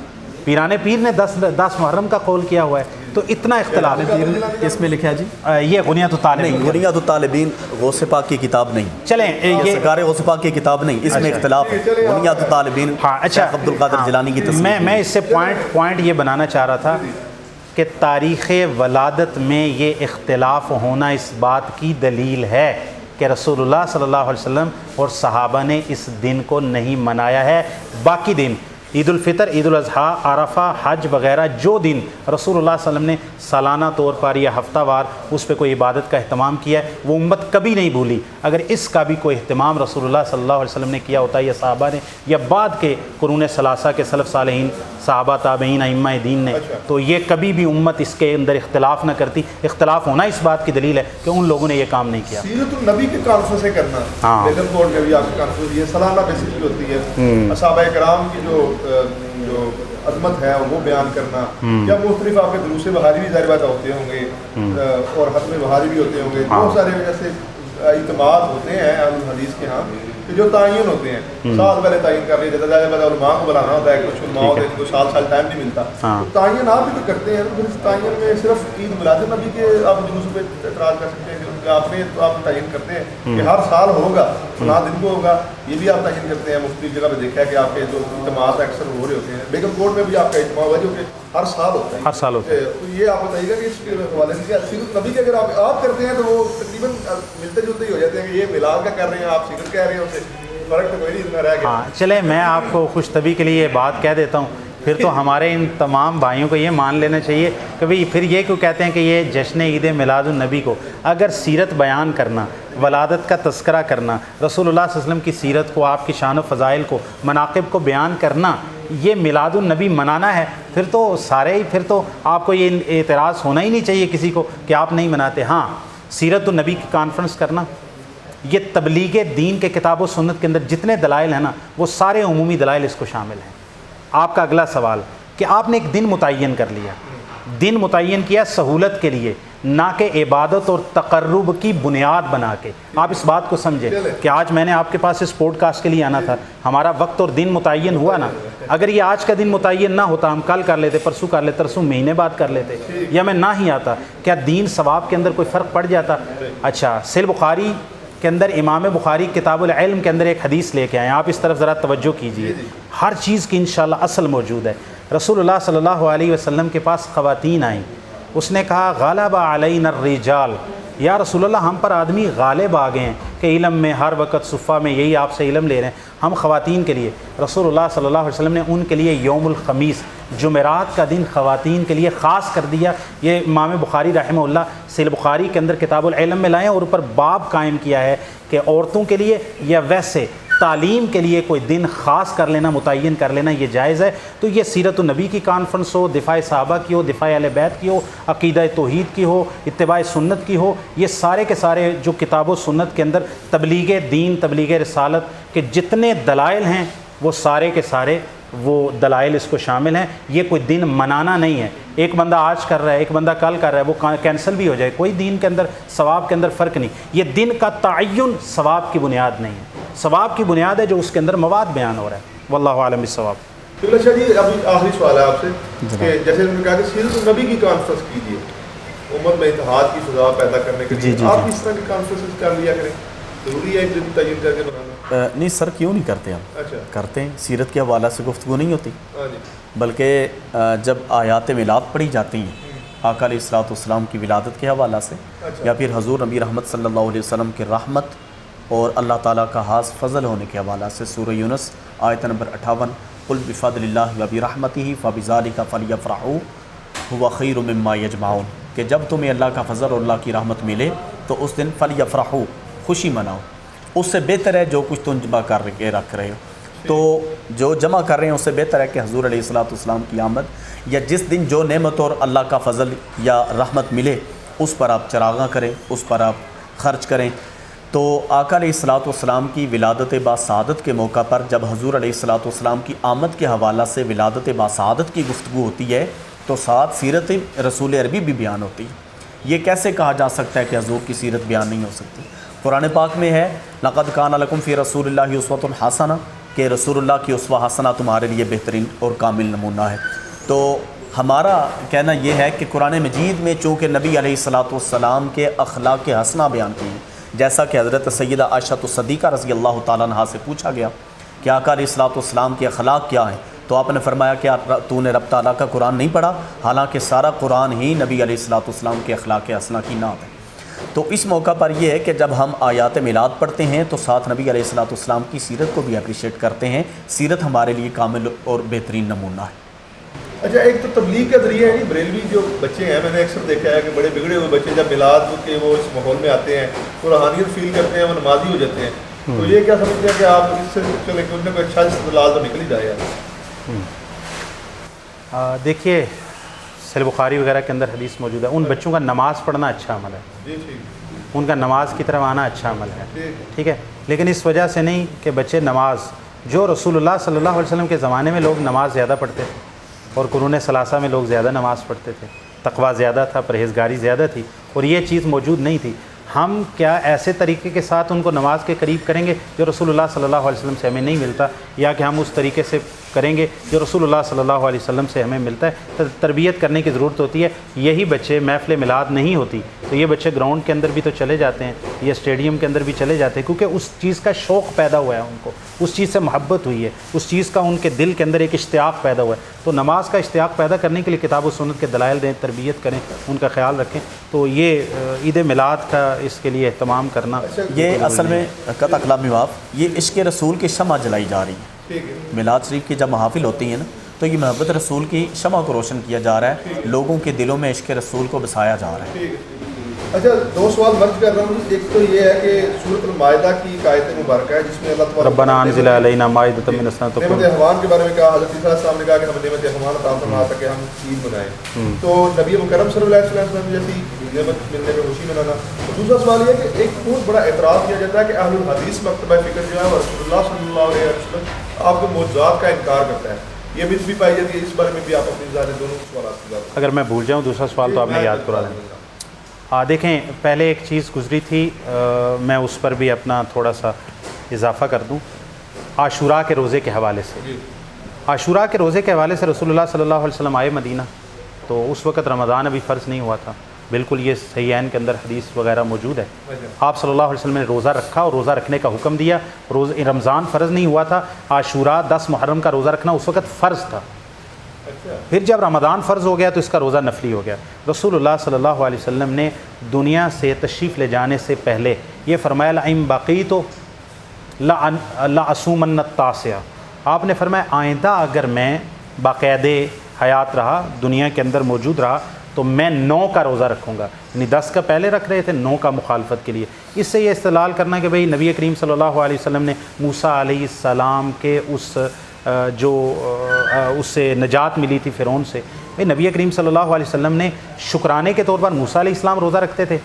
پیران پیر نے 10 محرم کا قول کیا ہوا ہے، تو اتنا اختلاف ہے۔ اس میں لکھا ہے جی یہ غنیۃ الطالبین، نہیں، غنیۃ الطالبین غوث پاک کی کتاب نہیں، چلیں یہ سرکار غوث پاک کی کتاب نہیں، اس میں اختلاف ہے۔ غنیۃ الطالبین شیخ عبد القادر جیلانی کی تصنیف۔ میں اس سے پوائنٹ یہ بنانا چاہ رہا تھا کہ تاریخ ولادت میں یہ اختلاف ہونا اس بات کی دلیل ہے کہ رسول اللہ صلی اللہ علیہ وسلم اور صحابہ نے اس دن کو نہیں منایا ہے۔ باقی دن عید الفطر، عید الاضحیٰ، عرفہ، حج وغیرہ جو دن رسول اللہ صلی اللہ علیہ وسلم نے سالانہ طور پر یا ہفتہ وار اس پہ کوئی عبادت کا اہتمام کیا ہے، وہ امت کبھی نہیں بھولی۔ اگر اس کا بھی کوئی اہتمام رسول اللہ صلی اللہ علیہ وسلم نے کیا ہوتا ہے یا صحابہ نے یا بعد کے قرون ثلاثہ کے سلف صالحین، صحابہ، تابعین، ائمہ دین نے، تو یہ کبھی بھی امت اس کے اندر اختلاف نہ کرتی۔ اختلاف ہونا اس بات کی دلیل ہے کہ ان لوگوں نے یہ کام نہیں کیا۔ سیرت النبی کی کانفرنسیں کرنا، لیکن بورڈ میں بھی آپ کی کانفرنس یہ سالانہ بیسس پہ ہوتی ہے، صحابہ کرام کی جو عظمت ہے وہ بیان کرنا، یا مختلف آپ کے دروس بہاری بھی ظاہر بات ہوتے ہوں گے اور ختم بہاری بھی ہوتے ہوں گے، بہت سارے ایسے اعتماد ہوتے ہیں اہل الحدیث کے ہاں کہ جو تعین ہوتے ہیں، سال پہلے تعین کر رہے جیسے علماء کو بلانا ہوتا ہے، کچھ علماء ہوتے ہیں جن کو سال ٹائم نہیں ملتا، تو تعین آپ بھی تو کرتے ہیں، پھر اس تعین میں صرف عید میلاد النبی کے آپ جلوس پہ اعتراض کر سکتے ہیں کہ آپ نے تو آپ تعین کرتے ہیں کہ ہر سال ہوگا، فلاں دن کو ہوگا، یہ بھی آپ تعین کرتے ہیں۔ مختلف جگہ پہ دیکھا ہے کہ آپ کے جو اجتماعات اکثر ہو رہے ہوتے ہیں، بیگم کوٹ میں بھی آپ کا اجتماع ہوا جو کہ ہر سال ہوتا ہے، ہر سال ہوتا ہے۔ تو یہ آپ بتائیے گا کہ اس کے حوالے سے سیرت نبی کے اگر آپ کرتے ہیں تو وہ تقریباً ملتے جلتے ہی ہو جاتے ہیں کہ یہ میلاد کا کر رہے ہیں، آپ سیرت کہہ رہے ہیں، اسے فرق تو کوئی نہیں اتنا رہ گیا۔ ہاں چلے میں آپ کو خوش طبی کے لیے یہ بات کہہ دیتا ہوں پھر تو ہمارے ان تمام بھائیوں کو یہ مان لینا چاہیے کہ بھئی پھر یہ کیوں کہتے ہیں کہ یہ جشن عید میلاد النبی کو، اگر سیرت بیان کرنا، ولادت کا تذکرہ کرنا، رسول اللہ صلی اللہ علیہ وسلم کی سیرت کو، آپ کی شان و فضائل کو، مناقب کو بیان کرنا، یہ میلاد النبی منانا ہے، پھر تو آپ کو یہ اعتراض ہونا ہی نہیں چاہیے کسی کو کہ آپ نہیں مناتے۔ ہاں، سیرت النبی کی کانفرنس کرنا، یہ تبلیغ دین کے کتاب و سنت کے اندر جتنے دلائل ہیں نا، وہ سارے عمومی دلائل اس کو شامل ہیں۔ آپ کا اگلا سوال کہ آپ نے ایک دن متعین کر لیا، دن متعین کیا سہولت کے لیے، نہ کہ عبادت اور تقرب کی بنیاد بنا کے۔ آپ اس بات کو سمجھیں کہ آج میں نے آپ کے پاس اس پوڈ کاسٹ کے لیے آنا تھا، ہمارا وقت اور دن متعین ہوا نا، اگر یہ آج کا دن متعین نہ ہوتا، ہم کل کر لیتے، پرسوں کر لیتے، ترسوں مہینے بعد کر لیتے، یا میں نہ ہی آتا، کیا دین ثواب کے اندر کوئی فرق پڑ جاتا؟ اچھا، صحیح بخاری کے اندر امام بخاری کتاب العلم کے اندر ایک حدیث لے کے آئے ہیں، آپ اس طرف ذرا توجہ کیجئے، ہر چیز کی انشاءاللہ اصل موجود ہے۔ رسول اللہ صلی اللہ علیہ وسلم کے پاس خواتین آئیں، اس نے کہا غالب علینا الرجال، یا رسول اللہ ہم پر آدمی غالب آ گئے ہیں کہ علم میں ہر وقت صفہ میں یہی آپ سے علم لے رہے ہیں، ہم خواتین کے لیے۔ رسول اللہ صلی اللہ علیہ وسلم نے ان کے لیے یوم الخمیس، جمعرات کا دن خواتین کے لیے خاص کر دیا۔ یہ امام بخاری رحمہ اللہ صحیح بخاری کے اندر کتاب العلم میں لائے اور اوپر باب قائم کیا ہے کہ عورتوں کے لیے یا ویسے تعلیم کے لیے کوئی دن خاص کر لینا، متعین کر لینا، یہ جائز ہے۔ تو یہ سیرت النبی کی کانفرنس ہو، دفاع صحابہ کی ہو، دفاع اہل بیت کی ہو، عقیدہ توحید کی ہو، اتباع سنت کی ہو، یہ سارے کے سارے جو کتاب و سنت کے اندر تبلیغ دین، تبلیغ رسالت کے جتنے دلائل ہیں، وہ سارے کے سارے وہ دلائل اس کو شامل ہیں۔ یہ کوئی دن منانا نہیں ہے، ایک بندہ آج کر رہا ہے، ایک بندہ کل کر رہا ہے، وہ کینسل بھی ہو جائے، کوئی دین کے اندر ثواب کے اندر فرق نہیں۔ یہ دن کا تعین ثواب کی بنیاد نہیں ہے، ثواب کی بنیاد ہے جو اس کے اندر مواد بیان ہو رہا ہے۔ واللہ عالم بالصواب۔ اچھا جی، ابھی آخری سوال ہے آپ سے کہ جیسے انہوں نے کہا کہ سیرت النبی کی کانفرنس کیجیے امت میں اتحاد کی فضا پیدا کرنے کے لیے، آپ اس طرح کی کانفرنس کر لیا کریں، ضروری ہے ایک دن تعین کر کے بنانا؟ نہیں سر، کیوں نہیں کرتے ہم؟ اچھا، کرتے ہیں، سیرت کے حوالہ سے گفتگو نہیں ہوتی، ہاں جی، بلکہ جب آیات میلاد پڑھی جاتی ہیں آقا علیہ الصلوۃ والسلام کی ولادت کے حوالہ سے، یا پھر حضور نبی رحمت صلی اللہ علیہ وسلم کی رحمت اور اللہ تعالیٰ کا خاص فضل ہونے کے حوالہ سے، سورہ یونس آیت نمبر 58، قل بفضل اللہ وبرحمتہ فبذلک فلیفرحوا هو خیر مما یجمعون، کہ جب تمہیں اللہ کا فضل اور اللہ کی رحمت ملے تو اس دن فلیفرحوا، خوشی مناؤ، اس سے بہتر ہے جو کچھ تم جمع کر کے رکھ رہے ہو۔ تو جو جمع کر رہے ہیں اس سے بہتر ہے کہ حضور علیہ الصلوۃ والسلام کی آمد، یا جس دن جو نعمت اور اللہ کا فضل یا رحمت ملے اس پر آپ چراغاں کریں، اس پر آپ خرچ کریں۔ تو آقا علیہ الصلوۃ والسلام کی ولادت باسعادت کے موقع پر جب حضور علیہ الصلوۃ والسلام کی آمد کے حوالہ سے ولادت باسعادت کی گفتگو ہوتی ہے تو ساتھ سیرت رسول عربی بھی بیان ہوتی ہے۔ یہ کیسے کہا جا سکتا ہے کہ حضور کی سیرت بیان نہیں ہو سکتی؟ قرآن پاک میں ہے لقد کان لکم فی رسول اللہ اسوۃ حسنہ، کہ رسول اللہ کی اسوہ حسنہ تمہارے لیے بہترین اور کامل نمونہ ہے۔ تو ہمارا کہنا یہ ہے کہ قرآن مجید میں چونکہ نبی علیہ الصلوۃ والسلام کے اخلاق حسنہ بیان کی ہیں، جیسا کہ حضرت سیدہ عائشہ الصدیقہ رضی اللہ تعالیٰ عنہا سے پوچھا گیا کہ آقا علیہ الصلوۃ والسلام کے اخلاق کیا ہیں، تو آپ نے فرمایا کہ تو نے رب تعالیٰ کا قرآن نہیں پڑھا، حالانکہ سارا قرآن ہی نبی علیہ الصلوۃ والسلام کے اخلاق حسنہ کی نعت ہے۔ تو اس موقع پر یہ ہے کہ جب ہم آیات میلاد پڑھتے ہیں تو ساتھ نبی علیہ الصلوۃ والسلام کی سیرت کو بھی اپریشیٹ کرتے ہیں، سیرت ہمارے لیے کامل اور بہترین نمونہ ہے۔ اچھا، ایک تو تبلیغ کا ذریعہ ہے، بریلوی جو بچے ہیں، میں نے اکثر دیکھا ہے کہ بڑے بگڑے ہوئے بچے جب میلاد کے وہ اس ماحول میں آتے ہیں، وہ روحانیت فیل کرتے ہیں، وہ نمازی ہو جاتے ہیں، تو یہ کیا سمجھتے ہیں کہ آپ اس سے چلیں کہ ان میں کوئی اچھا استدلال تو نکل ہی جائے گا؟ دیکھیے، صحیح بخاری وغیرہ کے اندر حدیث موجود ہے، ان بچوں کا نماز پڑھنا اچھا عمل ہے، جی ٹھیک، ان کا نماز کی طرف آنا اچھا عمل ہے، ٹھیک ہے، لیکن اس وجہ سے نہیں کہ بچے نماز، جو رسول اللہ صلی اللہ علیہ وسلم کے زمانے میں لوگ نماز زیادہ پڑھتے تھے اور قرون ثلاثہ میں لوگ زیادہ نماز پڑھتے تھے، تقویٰ زیادہ تھا، پرہیزگاری زیادہ تھی، اور یہ چیز موجود نہیں تھی۔ ہم کیا ایسے طریقے کے ساتھ ان کو نماز کے قریب کریں گے جو رسول اللہ صلی اللہ علیہ وسلم سے ہمیں نہیں ملتا، یا کہ ہم اس طریقے سے کریں گے جو رسول اللہ صلی اللہ علیہ وسلم سے ہمیں ملتا ہے؟ تربیت کرنے کی ضرورت ہوتی ہے۔ یہی بچے محفل میلاد نہیں ہوتی تو یہ بچے گراؤنڈ کے اندر بھی تو چلے جاتے ہیں، یہ اسٹیڈیم کے اندر بھی چلے جاتے ہیں، کیونکہ اس چیز کا شوق پیدا ہوا ہے، ان کو اس چیز سے محبت ہوئی ہے، اس چیز کا ان کے دل کے اندر ایک اشتیاق پیدا ہوا ہے۔ تو نماز کا اشتیاق پیدا کرنے کے لیے کتاب و سنت کے دلائل دیں، تربیت کریں، ان کا خیال رکھیں۔ تو یہ عید میلاد کا اس کے لیے اہتمام کرنا، یہ اصل میں قطع کلام معاف، یہ عشق رسول کی شمع جلائی جا رہی ہے۔ میلاد شریف کی جب محافل ہوتی ہیں نا تو یہ محبت رسول کی شمع کو روشن کیا جا رہا ہے، لوگوں کے دلوں میں عشق رسول کو بسایا جا رہا ہے۔ اچھا، دو سوال مرج کر رہا ہوں۔ ایک تو یہ ہے کہ سورۃ المائدہ کی آیت مبارکہ ہے جس میں اللہ تبارک ربنا انزل علینا مائدۃ من السماء نعمت احوان کے بارے میں کہا، حضرت عیسیٰ علیہ السلام نے کہا کہ ہمیں نعمت احوان عطا فرما تاکہ ہم عید منائیں، تو نبی مکرم صلی اللہ علیہ وسلم جیسی نعمت ملنے میں خوشی منانا۔ تو دوسرا سوال یہ ہے کہ ایک بہت بڑا اعتراض کیا جاتا ہے کہ اہل الحدیث مکتبہ فکر جو ہے وہ رسول اللہ صلی اللہ علیہ وسلم آپ کے معجزات کا انکار کرتا ہے، یہ مت بھی پائی جاتی ہے، اس بارے میں بھی آپ اپنی ظاہر دونوں سوالات کی بات اگر میں بھول جاؤں دوسرا سوال تو آپ نے یاد کرا دیں۔ دیکھیں، پہلے ایک چیز گزری تھی، میں اس پر بھی اپنا تھوڑا سا اضافہ کر دوں، عاشوراء کے روزے کے حوالے سے۔ عاشوراء کے روزے کے حوالے سے رسول اللہ صلی اللہ علیہ وسلم آئے مدینہ، تو اس وقت رمضان ابھی فرض نہیں ہوا تھا، بالکل یہ صحیحین کے اندر حدیث وغیرہ موجود ہے۔ آپ صلی اللہ علیہ وسلم نے روزہ رکھا اور روزہ رکھنے کا حکم دیا۔ رمضان فرض نہیں ہوا تھا، عاشوراء 10 محرم کا روزہ رکھنا اس وقت فرض تھا۔ پھر جب رمضان فرض ہو گیا تو اس کا روزہ نفلی ہو گیا۔ رسول اللہ صلی اللہ علیہ وسلم نے دنیا سے تشریف لے جانے سے پہلے یہ فرمایا لئن بقیت لأصومن التاسع، آپ نے فرمایا آئندہ اگر میں باقاعدہ حیات رہا، دنیا کے اندر موجود رہا، تو میں 9 کا روزہ رکھوں گا، یعنی 10 کا پہلے رکھ رہے تھے، 9 کا مخالفت کے لیے۔ اس سے یہ استدلال کرنا کہ بھئی نبی کریم صلی اللہ علیہ وسلم نے موسیٰ علیہ السلام کے اس سے نجات ملی تھی فرعون سے، نبی کریم صلی اللہ علیہ وسلم نے شکرانے کے طور پر موسیٰ علیہ السلام روزہ رکھتے تھے۔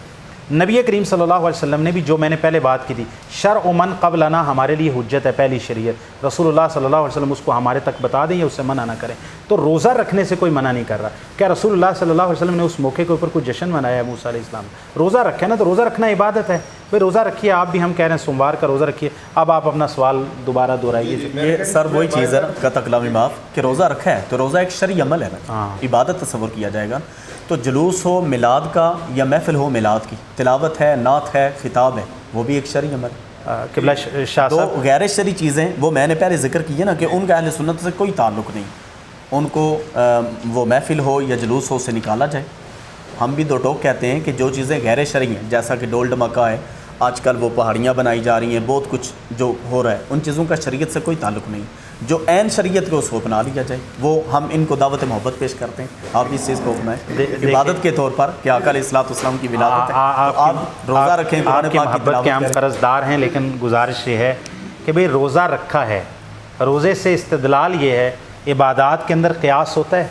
نبی کریم صلی اللہ علیہ وسلم نے بھی، جو میں نے پہلے بات کی تھی، شرع من قبلنا ہمارے لیے حجت ہے، پہلی شریعت، رسول اللہ صلی اللہ علیہ وسلم اس کو ہمارے تک بتا دیں یا اس سے منع نہ کریں، تو روزہ رکھنے سے کوئی منع نہیں کر رہا۔ کیا رسول اللہ صلی اللہ علیہ وسلم نے اس موقع کے اوپر کوئی جشن منایا ہے موسیٰ علیہ السلام؟ روزہ رکھے نا، تو روزہ رکھنا عبادت ہے، بھئی روزہ رکھیے، آپ بھی ہم کہہ رہے ہیں سوموار کا روزہ رکھیے۔ اب آپ اپنا سوال دوبارہ دہرائیے۔ یہ سر وہی چیز ہے نا، قطع کلامی معاف، کہ روزہ رکھا ہے تو روزہ ایک شرعی عمل ہے نا، عبادت تصور کیا جائے گا۔ تو جلوس ہو میلاد کا یا محفل ہو میلاد کی، تلاوت ہے، نعت ہے، خطاب ہے، وہ بھی ایک شرعی عمل ہے۔ قبلہ شاہ دو صاحب، غیر شرعی چیزیں وہ میں نے پہلے ذکر کی ہے نا، کہ ان کا اہل سنت سے کوئی تعلق نہیں، ان کو وہ محفل ہو یا جلوس ہو سے نکالا جائے۔ ہم بھی دو ٹوک کہتے ہیں کہ جو چیزیں غیر شرعی ہیں، جیسا کہ ڈول ڈمکا ہے، آج کل وہ پہاڑیاں بنائی جا رہی ہیں، بہت کچھ جو ہو رہا ہے، ان چیزوں کا شریعت سے کوئی تعلق نہیں، جو عین شریعت کو اس کو اپنا لیا جائے، وہ ہم ان کو دعوت محبت پیش کرتے ہیں۔ آپ بھی اس چیز کو اپنائیں عبادت کے طور پر، کہ آقا علیہ الصلوۃ والسلام کی ولادت ہے، تو آپ روزہ رکھیں، قرآن آپ کی پاک کی محبت کے ہم تلاوت کریں۔ قرض دار ہیں، لیکن گزارش یہ ہے کہ بھئی روزہ رکھا ہے، روزے سے استدلال یہ ہے، عبادات کے اندر قیاس ہوتا ہے،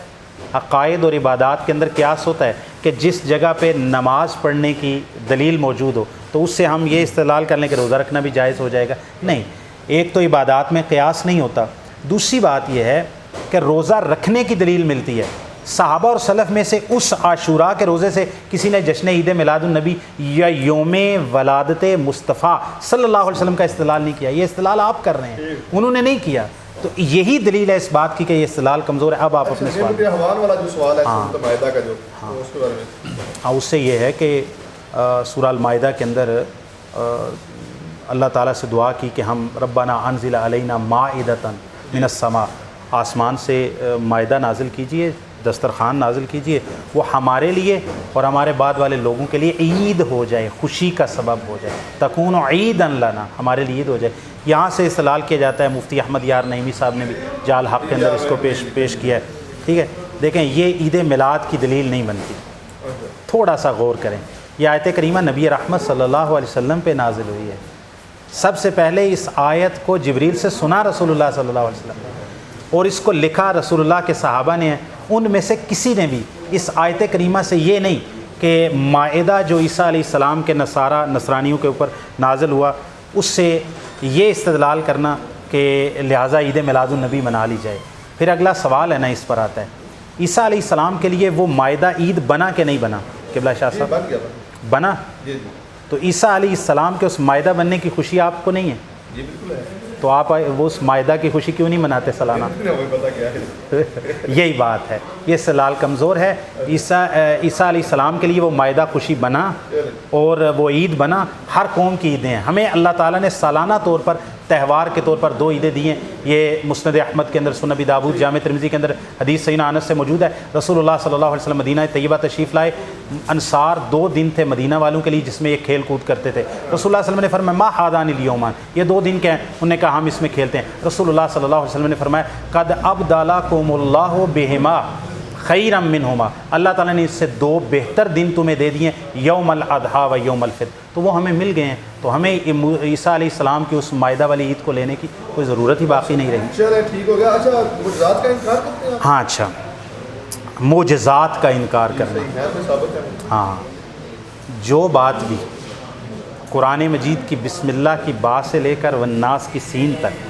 عقائد اور عبادات کے اندر قیاس ہوتا ہے کہ جس جگہ پہ نماز پڑھنے کی دلیل موجود ہو تو اس سے ہم یہ استدلال کر لیں کہ روزہ رکھنا بھی جائز ہو جائے گا۔ نہیں، ایک تو عبادات میں قیاس نہیں ہوتا، دوسری بات یہ ہے کہ روزہ رکھنے کی دلیل ملتی ہے۔ صحابہ اور سلف میں سے اس عاشوراء کے روزے سے کسی نے جشن عید میلاد النبی یا یوم ولادت مصطفیٰ صلی اللہ علیہ وسلم کا استدلال نہیں کیا، یہ استدلال آپ کر رہے ہیں، انہوں نے نہیں کیا، تو یہی دلیل ہے اس بات کی کہ یہ استدلال کمزور ہے۔ اب آپ اپنے سوال نعمت احوان والا جو سوال ہے سورۃ المائدہ کا، جو اس کے بارے میں اس سے یہ ہے کہ سورہ المائدہ کے اندر اللہ تعالیٰ سے دعا کی کہ ہم ربنا انزل علینا مائدۃ من السماء، آسمان سے مائدہ نازل کیجئے، دسترخوان نازل کیجئے، وہ ہمارے لیے اور ہمارے بعد والے لوگوں کے لیے عید ہو جائے، خوشی کا سبب ہو جائے، تکون عیدا لنا، ہمارے لیے عید ہو جائے۔ یہاں سے استدلال کیا جاتا ہے، مفتی احمد یار نعیمی صاحب نے بھی جال حق کے اندر اس کو پیش کیا ہے، ٹھیک ہے۔ دیکھیں، یہ عید میلاد کی دلیل نہیں بنتی، تھوڑا سا غور کریں۔ یہ آیت کریمہ نبی رحمت صلی اللہ علیہ وسلم پہ نازل ہوئی ہے، سب سے پہلے اس آیت کو جبریل سے سنا رسول اللہ صلی اللہ علیہ وسلم، اور اس کو لکھا رسول اللہ کے صحابہ نے ہیں۔ ان میں سے کسی نے بھی اس آیت کریمہ سے یہ نہیں کہ مائدہ جو عیسیٰ علیہ السلام کے نصرانیوں کے اوپر نازل ہوا، اس سے یہ استدلال کرنا کہ لہٰذا عید میلاد النبی منا لی جائے۔ پھر اگلا سوال ہے نا، اس پر آتا ہے، عیسیٰ علیہ السلام کے لیے وہ مائدہ عید بنا کہ نہیں بنا؟ قبلہ شاہ صاحب، بن گیا بنا؟ جی تو عیسیٰ علیہ السلام کے اس مائدہ بننے کی خوشی آپ کو نہیں ہے؟ جی بالکل ہے، تو آپ وہ اس مائدہ کی خوشی کیوں نہیں مناتے سالانہ؟ ہمیں پتہ کیا ہے، یہی بات ہے، یہ استدلال کمزور ہے۔ عیسیٰ علیہ السلام کے لیے وہ مائدہ خوشی بنا اور وہ عید بنا، ہر قوم کی عیدیں ہیں. ہمیں اللہ تعالیٰ نے سالانہ طور پر تہوار کے طور پر 2 عیدیں دی ہیں. یہ مسند احمد کے اندر، سنن ابی داؤد، جامع ترمذی کے اندر حدیث سیدنا انس سے موجود ہے. رسول اللہ صلی اللہ علیہ وسلم مدینہ طیبہ تشریف لائے. انصار 2 دن تھے مدینہ والوں کے لیے جس میں یہ کھیل کود کرتے تھے. رسول اللہ صلی اللہ علیہ وسلم نے فرمایا ما ہادان الیومان، یہ 2 دن کے ہیں. انہوں نے کہا ہم اس میں کھیلتے ہیں. رسول اللہ صلی اللہ علیہ وسلم نے فرمایا قد ابدلکم اللہ بہما خیرا منہما، اللہ تعالیٰ نے اس سے 2 بہتر دن تمہیں دے دیے، یوم الاضحیٰ و یوم الفطر. تو وہ ہمیں مل گئے ہیں، تو ہمیں عیسیٰ علیہ السلام کی اس مائدہ والی عید کو لینے کی کوئی ضرورت ہی باقی نہیں رہی. چلے ٹھیک ہو گیا. اچھا معجزات کا انکار کرتے ہیں؟ ہاں اچھا، معجزات کا انکار کرنا. ہے تو ثابت ہے. ہاں، جو بات بھی قرآن مجید کی بسم اللہ کی با سے لے کر والناس کی سین تک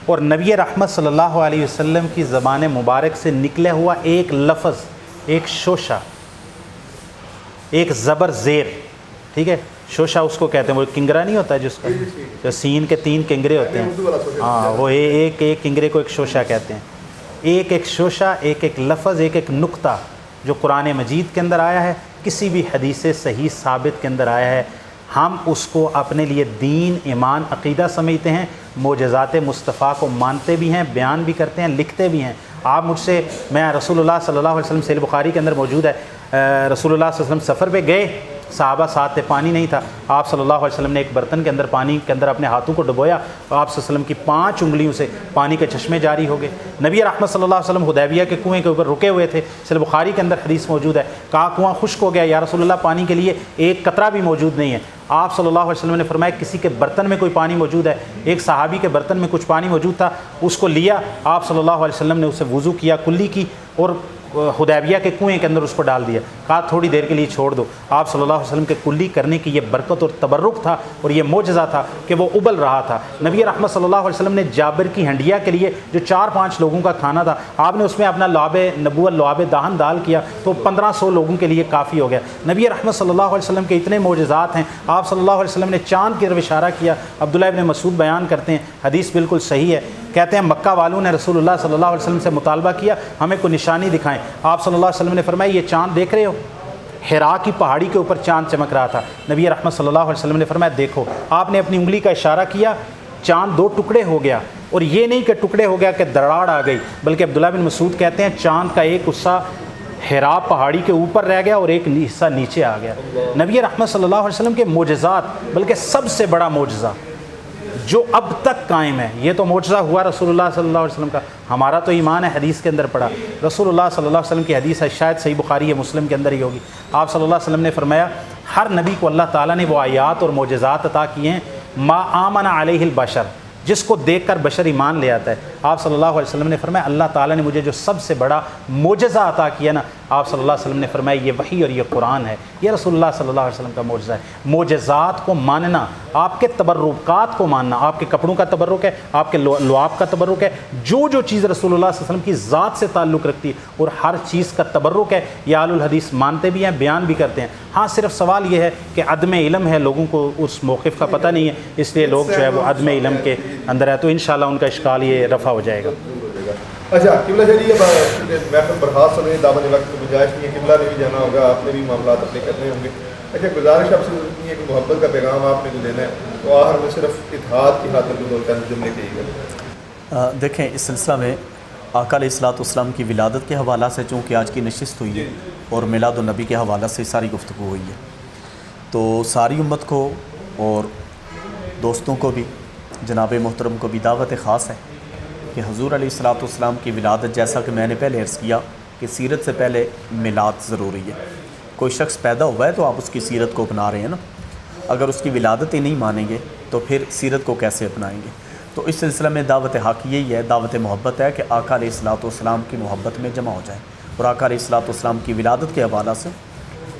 اور نبی رحمت صلی اللہ علیہ وسلم کی زبان مبارک سے نکلے ہوا ایک لفظ، ایک شوشہ، ایک زبر زیر، ٹھیک ہے، شوشہ اس کو کہتے ہیں، وہ کنگرا نہیں ہوتا ہے جس کا، جو سین کے 3 کنگرے ہوتے ہیں، ہاں وہ ایک کنگرے کو ایک شوشہ کہتے ہیں. ایک شوشہ، ایک لفظ، ایک نقطہ جو قرآن مجید کے اندر آیا ہے، کسی بھی حدیث صحیح ثابت کے اندر آیا ہے، ہم اس کو اپنے لیے دین، ایمان، عقیدہ سمجھتے ہیں. معجزات مصطفیٰ کو مانتے بھی ہیں، بیان بھی کرتے ہیں، لکھتے بھی ہیں. آپ مجھ سے، میں رسول اللہ صلی اللہ علیہ وسلم، صحیح بخاری کے اندر موجود ہے، رسول اللہ صلی اللہ علیہ وسلم سفر پہ گئے، صحابہ ساتھ تھے، پانی نہیں تھا. آپ صلی اللہ علیہ وسلم نے ایک برتن کے اندر پانی کے اندر اپنے ہاتھوں کو ڈبویا، اور آپ صلی اللہ علیہ وسلم کی 5 انگلیوں سے پانی کے چشمے جاری ہو گئے. نبی رحمت صلی اللہ علیہ وسلم حدیبیہ کے کنویں کے اوپر رکے ہوئے تھے، صحیح بخاری کے اندر حدیث موجود ہے. کہا کنواں خشک ہو گیا یا رسول اللہ، پانی کے لیے ایک قطرہ بھی موجود نہیں ہے. آپ صلی اللہ علیہ وسلم نے فرمایا کسی کے برتن میں کوئی پانی موجود ہے. ایک صحابی کے برتن میں کچھ پانی موجود تھا، اس کو لیا، آپ صلی اللہ علیہ وسلم نے اسے وضو کیا، کلی کی، اور حدیبیہ کے کنویں کے اندر اس کو ڈال دیا. کہا تھوڑی دیر کے لیے چھوڑ دو. آپ صلی اللہ علیہ وسلم کے کلی کرنے کی یہ برکت اور تبرک تھا اور یہ معجزہ تھا کہ وہ ابل رہا تھا. نبی رحمت صلی اللہ علیہ وسلم نے جابر کی ہنڈیا کے لیے جو 4-5 لوگوں کا کھانا تھا، آپ نے اس میں اپنا لعاب نبوت، لعاب دہن ڈال کیا تو 1500 لوگوں کے لیے کافی ہو گیا. نبی رحمت صلی اللہ علیہ وسلم کے اتنے معجزات ہیں. آپ صلی اللہ علیہ وسلم نے چاند کی طرف اشارہ کیا. عبداللہ ابن مسعود بیان کرتے ہیں، حدیث بالکل صحیح ہے، کہتے ہیں مکہ والوں نے رسول اللہ صلی اللہ علیہ وسلم سے مطالبہ کیا ہمیں کوئی نشانی دکھائیں. آپ صلی اللہ علیہ وسلم نے فرمایا یہ چاند دیکھ رہے ہو؟ حرا کی پہاڑی کے اوپر چاند چمک رہا تھا. نبی رحمت صلی اللہ علیہ وسلم نے فرمایا دیکھو. آپ نے اپنی انگلی کا اشارہ کیا، چاند 2 ٹکڑے ہو گیا. اور یہ نہیں کہ ٹکڑے ہو گیا کہ دراڑ آ گئی، بلکہ عبداللہ بن مسعود کہتے ہیں چاند کا ایک حصہ حرا پہاڑی کے اوپر رہ گیا اور ایک حصہ نیچے آ گیا. نبی رحمت صلی اللہ علیہ وسلم کے معجزات، بلکہ سب سے بڑا معجزہ جو اب تک قائم ہے، یہ تو معجزہ ہوا رسول اللہ صلی اللہ علیہ وسلم کا. ہمارا تو ایمان ہے حدیث کے اندر پڑا. رسول اللہ صلی اللہ علیہ وسلم کی حدیث ہے، شاید صحیح بخاری یا مسلم کے اندر ہی ہوگی. آپ صلی اللہ علیہ وسلم نے فرمایا ہر نبی کو اللہ تعالیٰ نے وہ آیات اور معجزات عطا کیے ہیں ما آمن علیہ البشر، جس کو دیکھ کر بشر ایمان لے آتا ہے. آپ صلی اللہ علیہ وسلم نے فرمایا اللہ تعالیٰ نے مجھے جو سب سے بڑا معجزہ عطا کیا نا، آپ صلی اللہ علیہ وسلم نے فرمایا یہ وحی اور یہ قرآن ہے. یہ رسول اللہ صلی اللہ علیہ وسلم کا معجزہ ہے. معجزات کو ماننا، آپ کے تبرکات کو ماننا، آپ کے کپڑوں کا تبرک ہے، آپ کے لعاب کا تبرک ہے، جو چیز رسول اللہ صلی اللہ علیہ وسلم کی ذات سے تعلق رکھتی ہے اور ہر چیز کا تبرک ہے، یہ اہل الحدیث مانتے بھی ہیں، بیان بھی کرتے ہیں. ہاں صرف سوال یہ ہے کہ عدم علم ہے، لوگوں کو اس موقف کا پتہ نہیں ہے، اس لیے لوگ جو ہے وہ عدم علم کے اندر ہے. تو انشاءاللہ ان کا اشکال یہ رفع ہو جائے گا. اچھا قبلہ شریف محفل برخاست ہونے دامن وقت کی گنجائش نہیں ہے، قبلہ نے بھی جانا ہوگا، آپ نے بھی معاملات اپنے کرنے ہوں گے. اچھا گزارش آپ سے ضرورت ہے کہ محبت کا پیغام آپ نے جو دینا ہے تو آخر میں صرف اتحاد کی خاطر جو چند جملے کہیے گا. دیکھیں اس سلسلہ میں آقا علیہ الصلوۃ والسلام کی ولادت کے حوالہ سے چونکہ آج کی نشست ہوئی ہے اور میلاد النبی کے حوالہ سے ساری گفتگو ہوئی ہے، تو ساری امت کو اور دوستوں کو بھی، جناب محترم کو بھی دعوت خاص ہے کہ حضور علیہ الصلوۃ والسلام کی ولادت، جیسا کہ میں نے پہلے عرض کیا کہ سیرت سے پہلے میلاد ضروری ہے. کوئی شخص پیدا ہوا ہے تو آپ اس کی سیرت کو اپنا رہے ہیں نا، اگر اس کی ولادت ہی نہیں مانیں گے تو پھر سیرت کو کیسے اپنائیں گے؟ تو اس سلسلے میں دعوت حق یہی ہے، دعوت محبت ہے کہ آقا علیہ الصلوۃ والسلام کی محبت میں جمع ہو جائیں اور آقا علیہ الصلوۃ والسلام کی ولادت کے حوالہ سے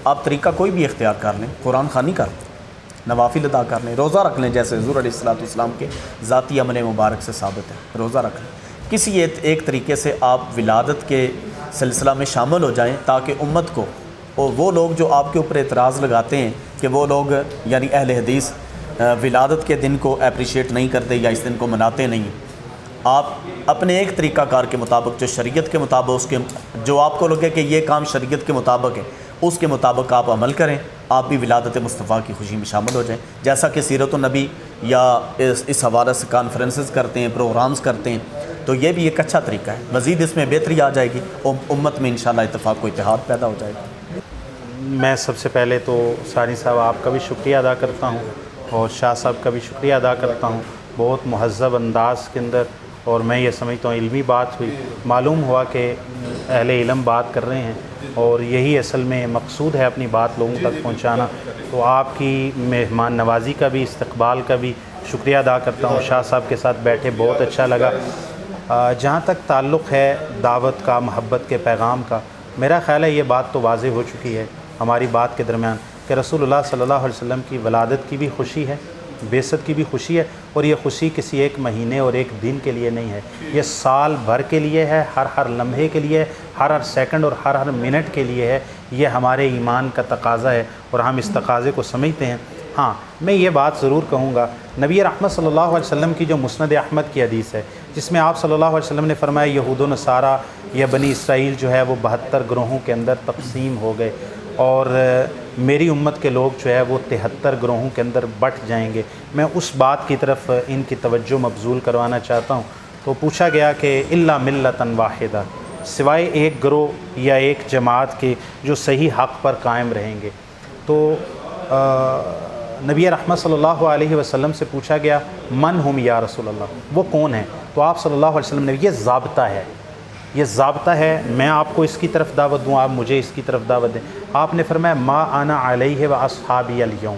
آپ طریقہ کوئی بھی اختیار کر لیں، قرآن خوانی کر لیں، نوافل ادا کر لیں، روزہ رکھ لیں، جیسے حضور علیہ الصلوۃ والسلام کے ذاتی عمل مبارک سے ثابت ہے، روزہ رکھ لیں. کسی ایک طریقے سے آپ ولادت کے سلسلہ میں شامل ہو جائیں تاکہ امت کو، اور وہ لوگ جو آپ کے اوپر اعتراض لگاتے ہیں کہ وہ لوگ یعنی اہل حدیث ولادت کے دن کو اپریشیٹ نہیں کرتے یا اس دن کو مناتے نہیں، آپ اپنے ایک طریقہ کار کے مطابق جو شریعت کے مطابق اس کے جو آپ کو لگے کہ یہ کام شریعت کے مطابق ہے اس کے مطابق آپ عمل کریں، آپ بھی ولادت مصطفیٰ کی خوشی میں شامل ہو جائیں۔ جیسا کہ سیرت النبی یا اس حوالے سے کانفرنسز کرتے ہیں، پروگرامز کرتے ہیں، تو یہ بھی ایک اچھا طریقہ ہے۔ مزید اس میں بہتری آ جائے گی اور امت میں انشاءاللہ اتفاق و اتحاد پیدا ہو جائے گا۔ میں سب سے پہلے تو ثانی صاحب آپ کا بھی شکریہ ادا کرتا ہوں اور شاہ صاحب کا بھی شکریہ ادا کرتا ہوں۔ بہت مہذب انداز کے اندر، اور میں یہ سمجھتا ہوں علمی بات ہوئی، معلوم ہوا کہ اہل علم بات کر رہے ہیں اور یہی اصل میں مقصود ہے اپنی بات لوگوں تک پہنچانا۔ تو آپ کی مہمان نوازی کا بھی، استقبال کا بھی شکریہ ادا کرتا ہوں۔ شاہ صاحب کے ساتھ بیٹھے بہت اچھا لگا۔ جہاں تک تعلق ہے دعوت کا، محبت کے پیغام کا، میرا خیال ہے یہ بات تو واضح ہو چکی ہے ہماری بات کے درمیان کہ رسول اللہ صلی اللہ علیہ وسلم کی ولادت کی بھی خوشی ہے، بعثت کی بھی خوشی ہے، اور یہ خوشی کسی ایک مہینے اور ایک دن کے لیے نہیں ہے، یہ سال بھر کے لیے ہے، ہر لمحے کے لیے، ہر سیکنڈ اور ہر منٹ کے لیے ہے۔ یہ ہمارے ایمان کا تقاضا ہے اور ہم اس تقاضے کو سمجھتے ہیں۔ ہاں، میں یہ بات ضرور کہوں گا، نبی رحمت صلی اللہ علیہ وسلم کی جو مسند احمد کی حدیث ہے، جس میں آپ صلی اللہ علیہ وسلم نے فرمایا یہود و نصارہ یا بنی اسرائیل جو ہے وہ 72 گروہوں کے اندر تقسیم ہو گئے، اور میری امت کے لوگ جو ہے وہ 73 گروہوں کے اندر بٹ جائیں گے۔ میں اس بات کی طرف ان کی توجہ مبذول کروانا چاہتا ہوں۔ تو پوچھا گیا کہ الا ملۃ واحدہ، سوائے ایک گروہ یا ایک جماعت کے جو صحیح حق پر قائم رہیں گے۔ تو نبی رحمت صلی اللہ علیہ وسلم سے پوچھا گیا من ہم یا رسول اللہ، وہ کون ہیں؟ تو آپ صلی اللہ علیہ وسلم نے، یہ ضابطہ ہے، یہ ضابطہ ہے، میں آپ کو اس کی طرف دعوت دوں، آپ مجھے اس کی طرف دعوت دیں۔ آپ نے فرمایا ما انا علیہ و اصحابی الیوم،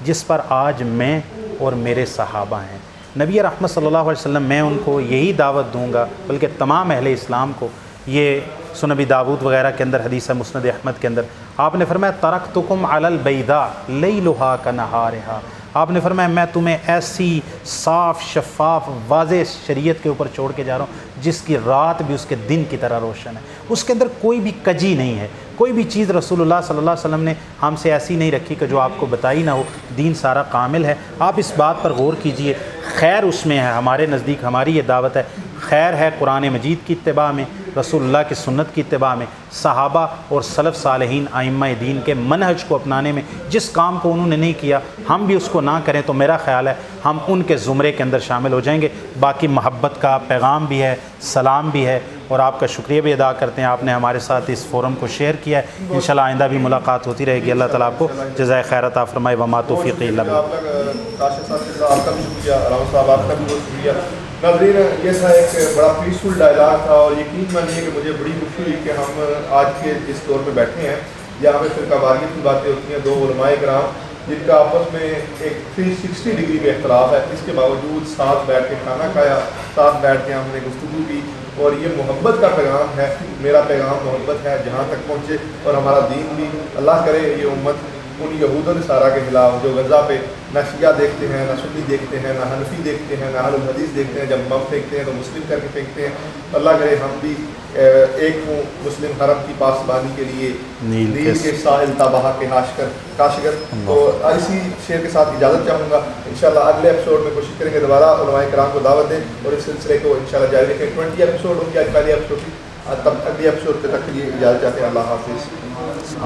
جس پر آج میں اور میرے صحابہ ہیں۔ نبی رحمت صلی اللہ علیہ وسلم، میں ان کو یہی دعوت دوں گا، بلکہ تمام اہل اسلام کو۔ یہ سنن داود وغیرہ کے اندر حدیث ہے، مسند احمد کے اندر آپ نے فرمایا ترکتکم علی البیضاء لیلھا کنہارھا، آپ نے فرمایا میں تمہیں ایسی صاف شفاف واضح شریعت کے اوپر چھوڑ کے جا رہا ہوں جس کی رات بھی اس کے دن کی طرح روشن ہے، اس کے اندر کوئی بھی کجی نہیں ہے، کوئی بھی چیز رسول اللہ صلی اللہ علیہ وسلم نے ہم سے ایسی نہیں رکھی کہ جو آپ کو بتائی نہ ہو، دین سارا کامل ہے۔ آپ اس بات پر غور کیجئے، خیر اس میں ہے، ہمارے نزدیک ہماری یہ دعوت ہے، خیر ہے قرآن مجید کی اتباع میں، رسول اللہ کی سنت کی اتباع میں، صحابہ اور سلف صالحین ائمہ دین کے منہج کو اپنانے میں۔ جس کام کو انہوں نے نہیں کیا ہم بھی اس کو نہ کریں تو میرا خیال ہے ہم ان کے زمرے کے اندر شامل ہو جائیں گے۔ باقی محبت کا پیغام بھی ہے، سلام بھی ہے، اور آپ کا شکریہ بھی ادا کرتے ہیں، آپ نے ہمارے ساتھ اس فورم کو شیئر کیا ہے۔ انشاءاللہ آئندہ بھی ملاقات ہوتی رہے گی۔ اللہ تعالیٰ آپ کو جزائے خیر عطا فرمائے، وما توفیقی الا باللہ۔ آپ کا بھی شکریہ، راؤ صاحب آپ کا بھی بہت شکریہ۔ ناظرین، یہ تھا ایک بڑا پیسفل ڈائلاگ تھا، اور یقین مانیے کہ مجھے بڑی خوشی ہوئی کہ ہم آج کے اس دور میں بیٹھے ہیں جہاں ہمیں فرقہ واریت کی باتیں ہوتی ہیں، دو علماء کرام جن کا آپس میں ایک 360 ڈگری کا اختلاف ہے، اس کے باوجود ساتھ بیٹھ کے کھانا کھایا، ساتھ بیٹھ کے ہم نے گفتگو کی، اور یہ محبت کا پیغام ہے۔ میرا پیغام محبت ہے، جہاں تک پہنچے، اور ہمارا دین بھی، اللہ کرے یہ امت ان یہود و نصارہ کے خلاف جو غزہ پہ نہ شیعہ دیکھتے ہیں، نہ سنی دیکھتے ہیں، نہ حنفی دیکھتے ہیں، نہ اہل الحدیث دیکھتے ہیں، جب بم پھینکتے ہیں تو مسلم کر کے پھینکتے ہیں۔ اللہ کرے ہم بھی ایک ہوں مسلم حرم کی پاسبانی کے لیے نیل کے ساحل تابہا کے کاشگر۔ تو اسی شعر کے ساتھ اجازت چاہوں گا، انشاءاللہ اگلے ایپیسوڈ میں کوشش کریں گے دوبارہ علماء کرام کو دعوت دیں اور اس سلسلے کو انشاءاللہ جاری رکھیں۔ 20 ایپیسوڈ ہوں گے، آج پہلی ایپیسوڈ تھی، تب اگلی ایپیسوڈ تک کے لیے اجازت چاہتے ہیں۔ اللہ حافظ۔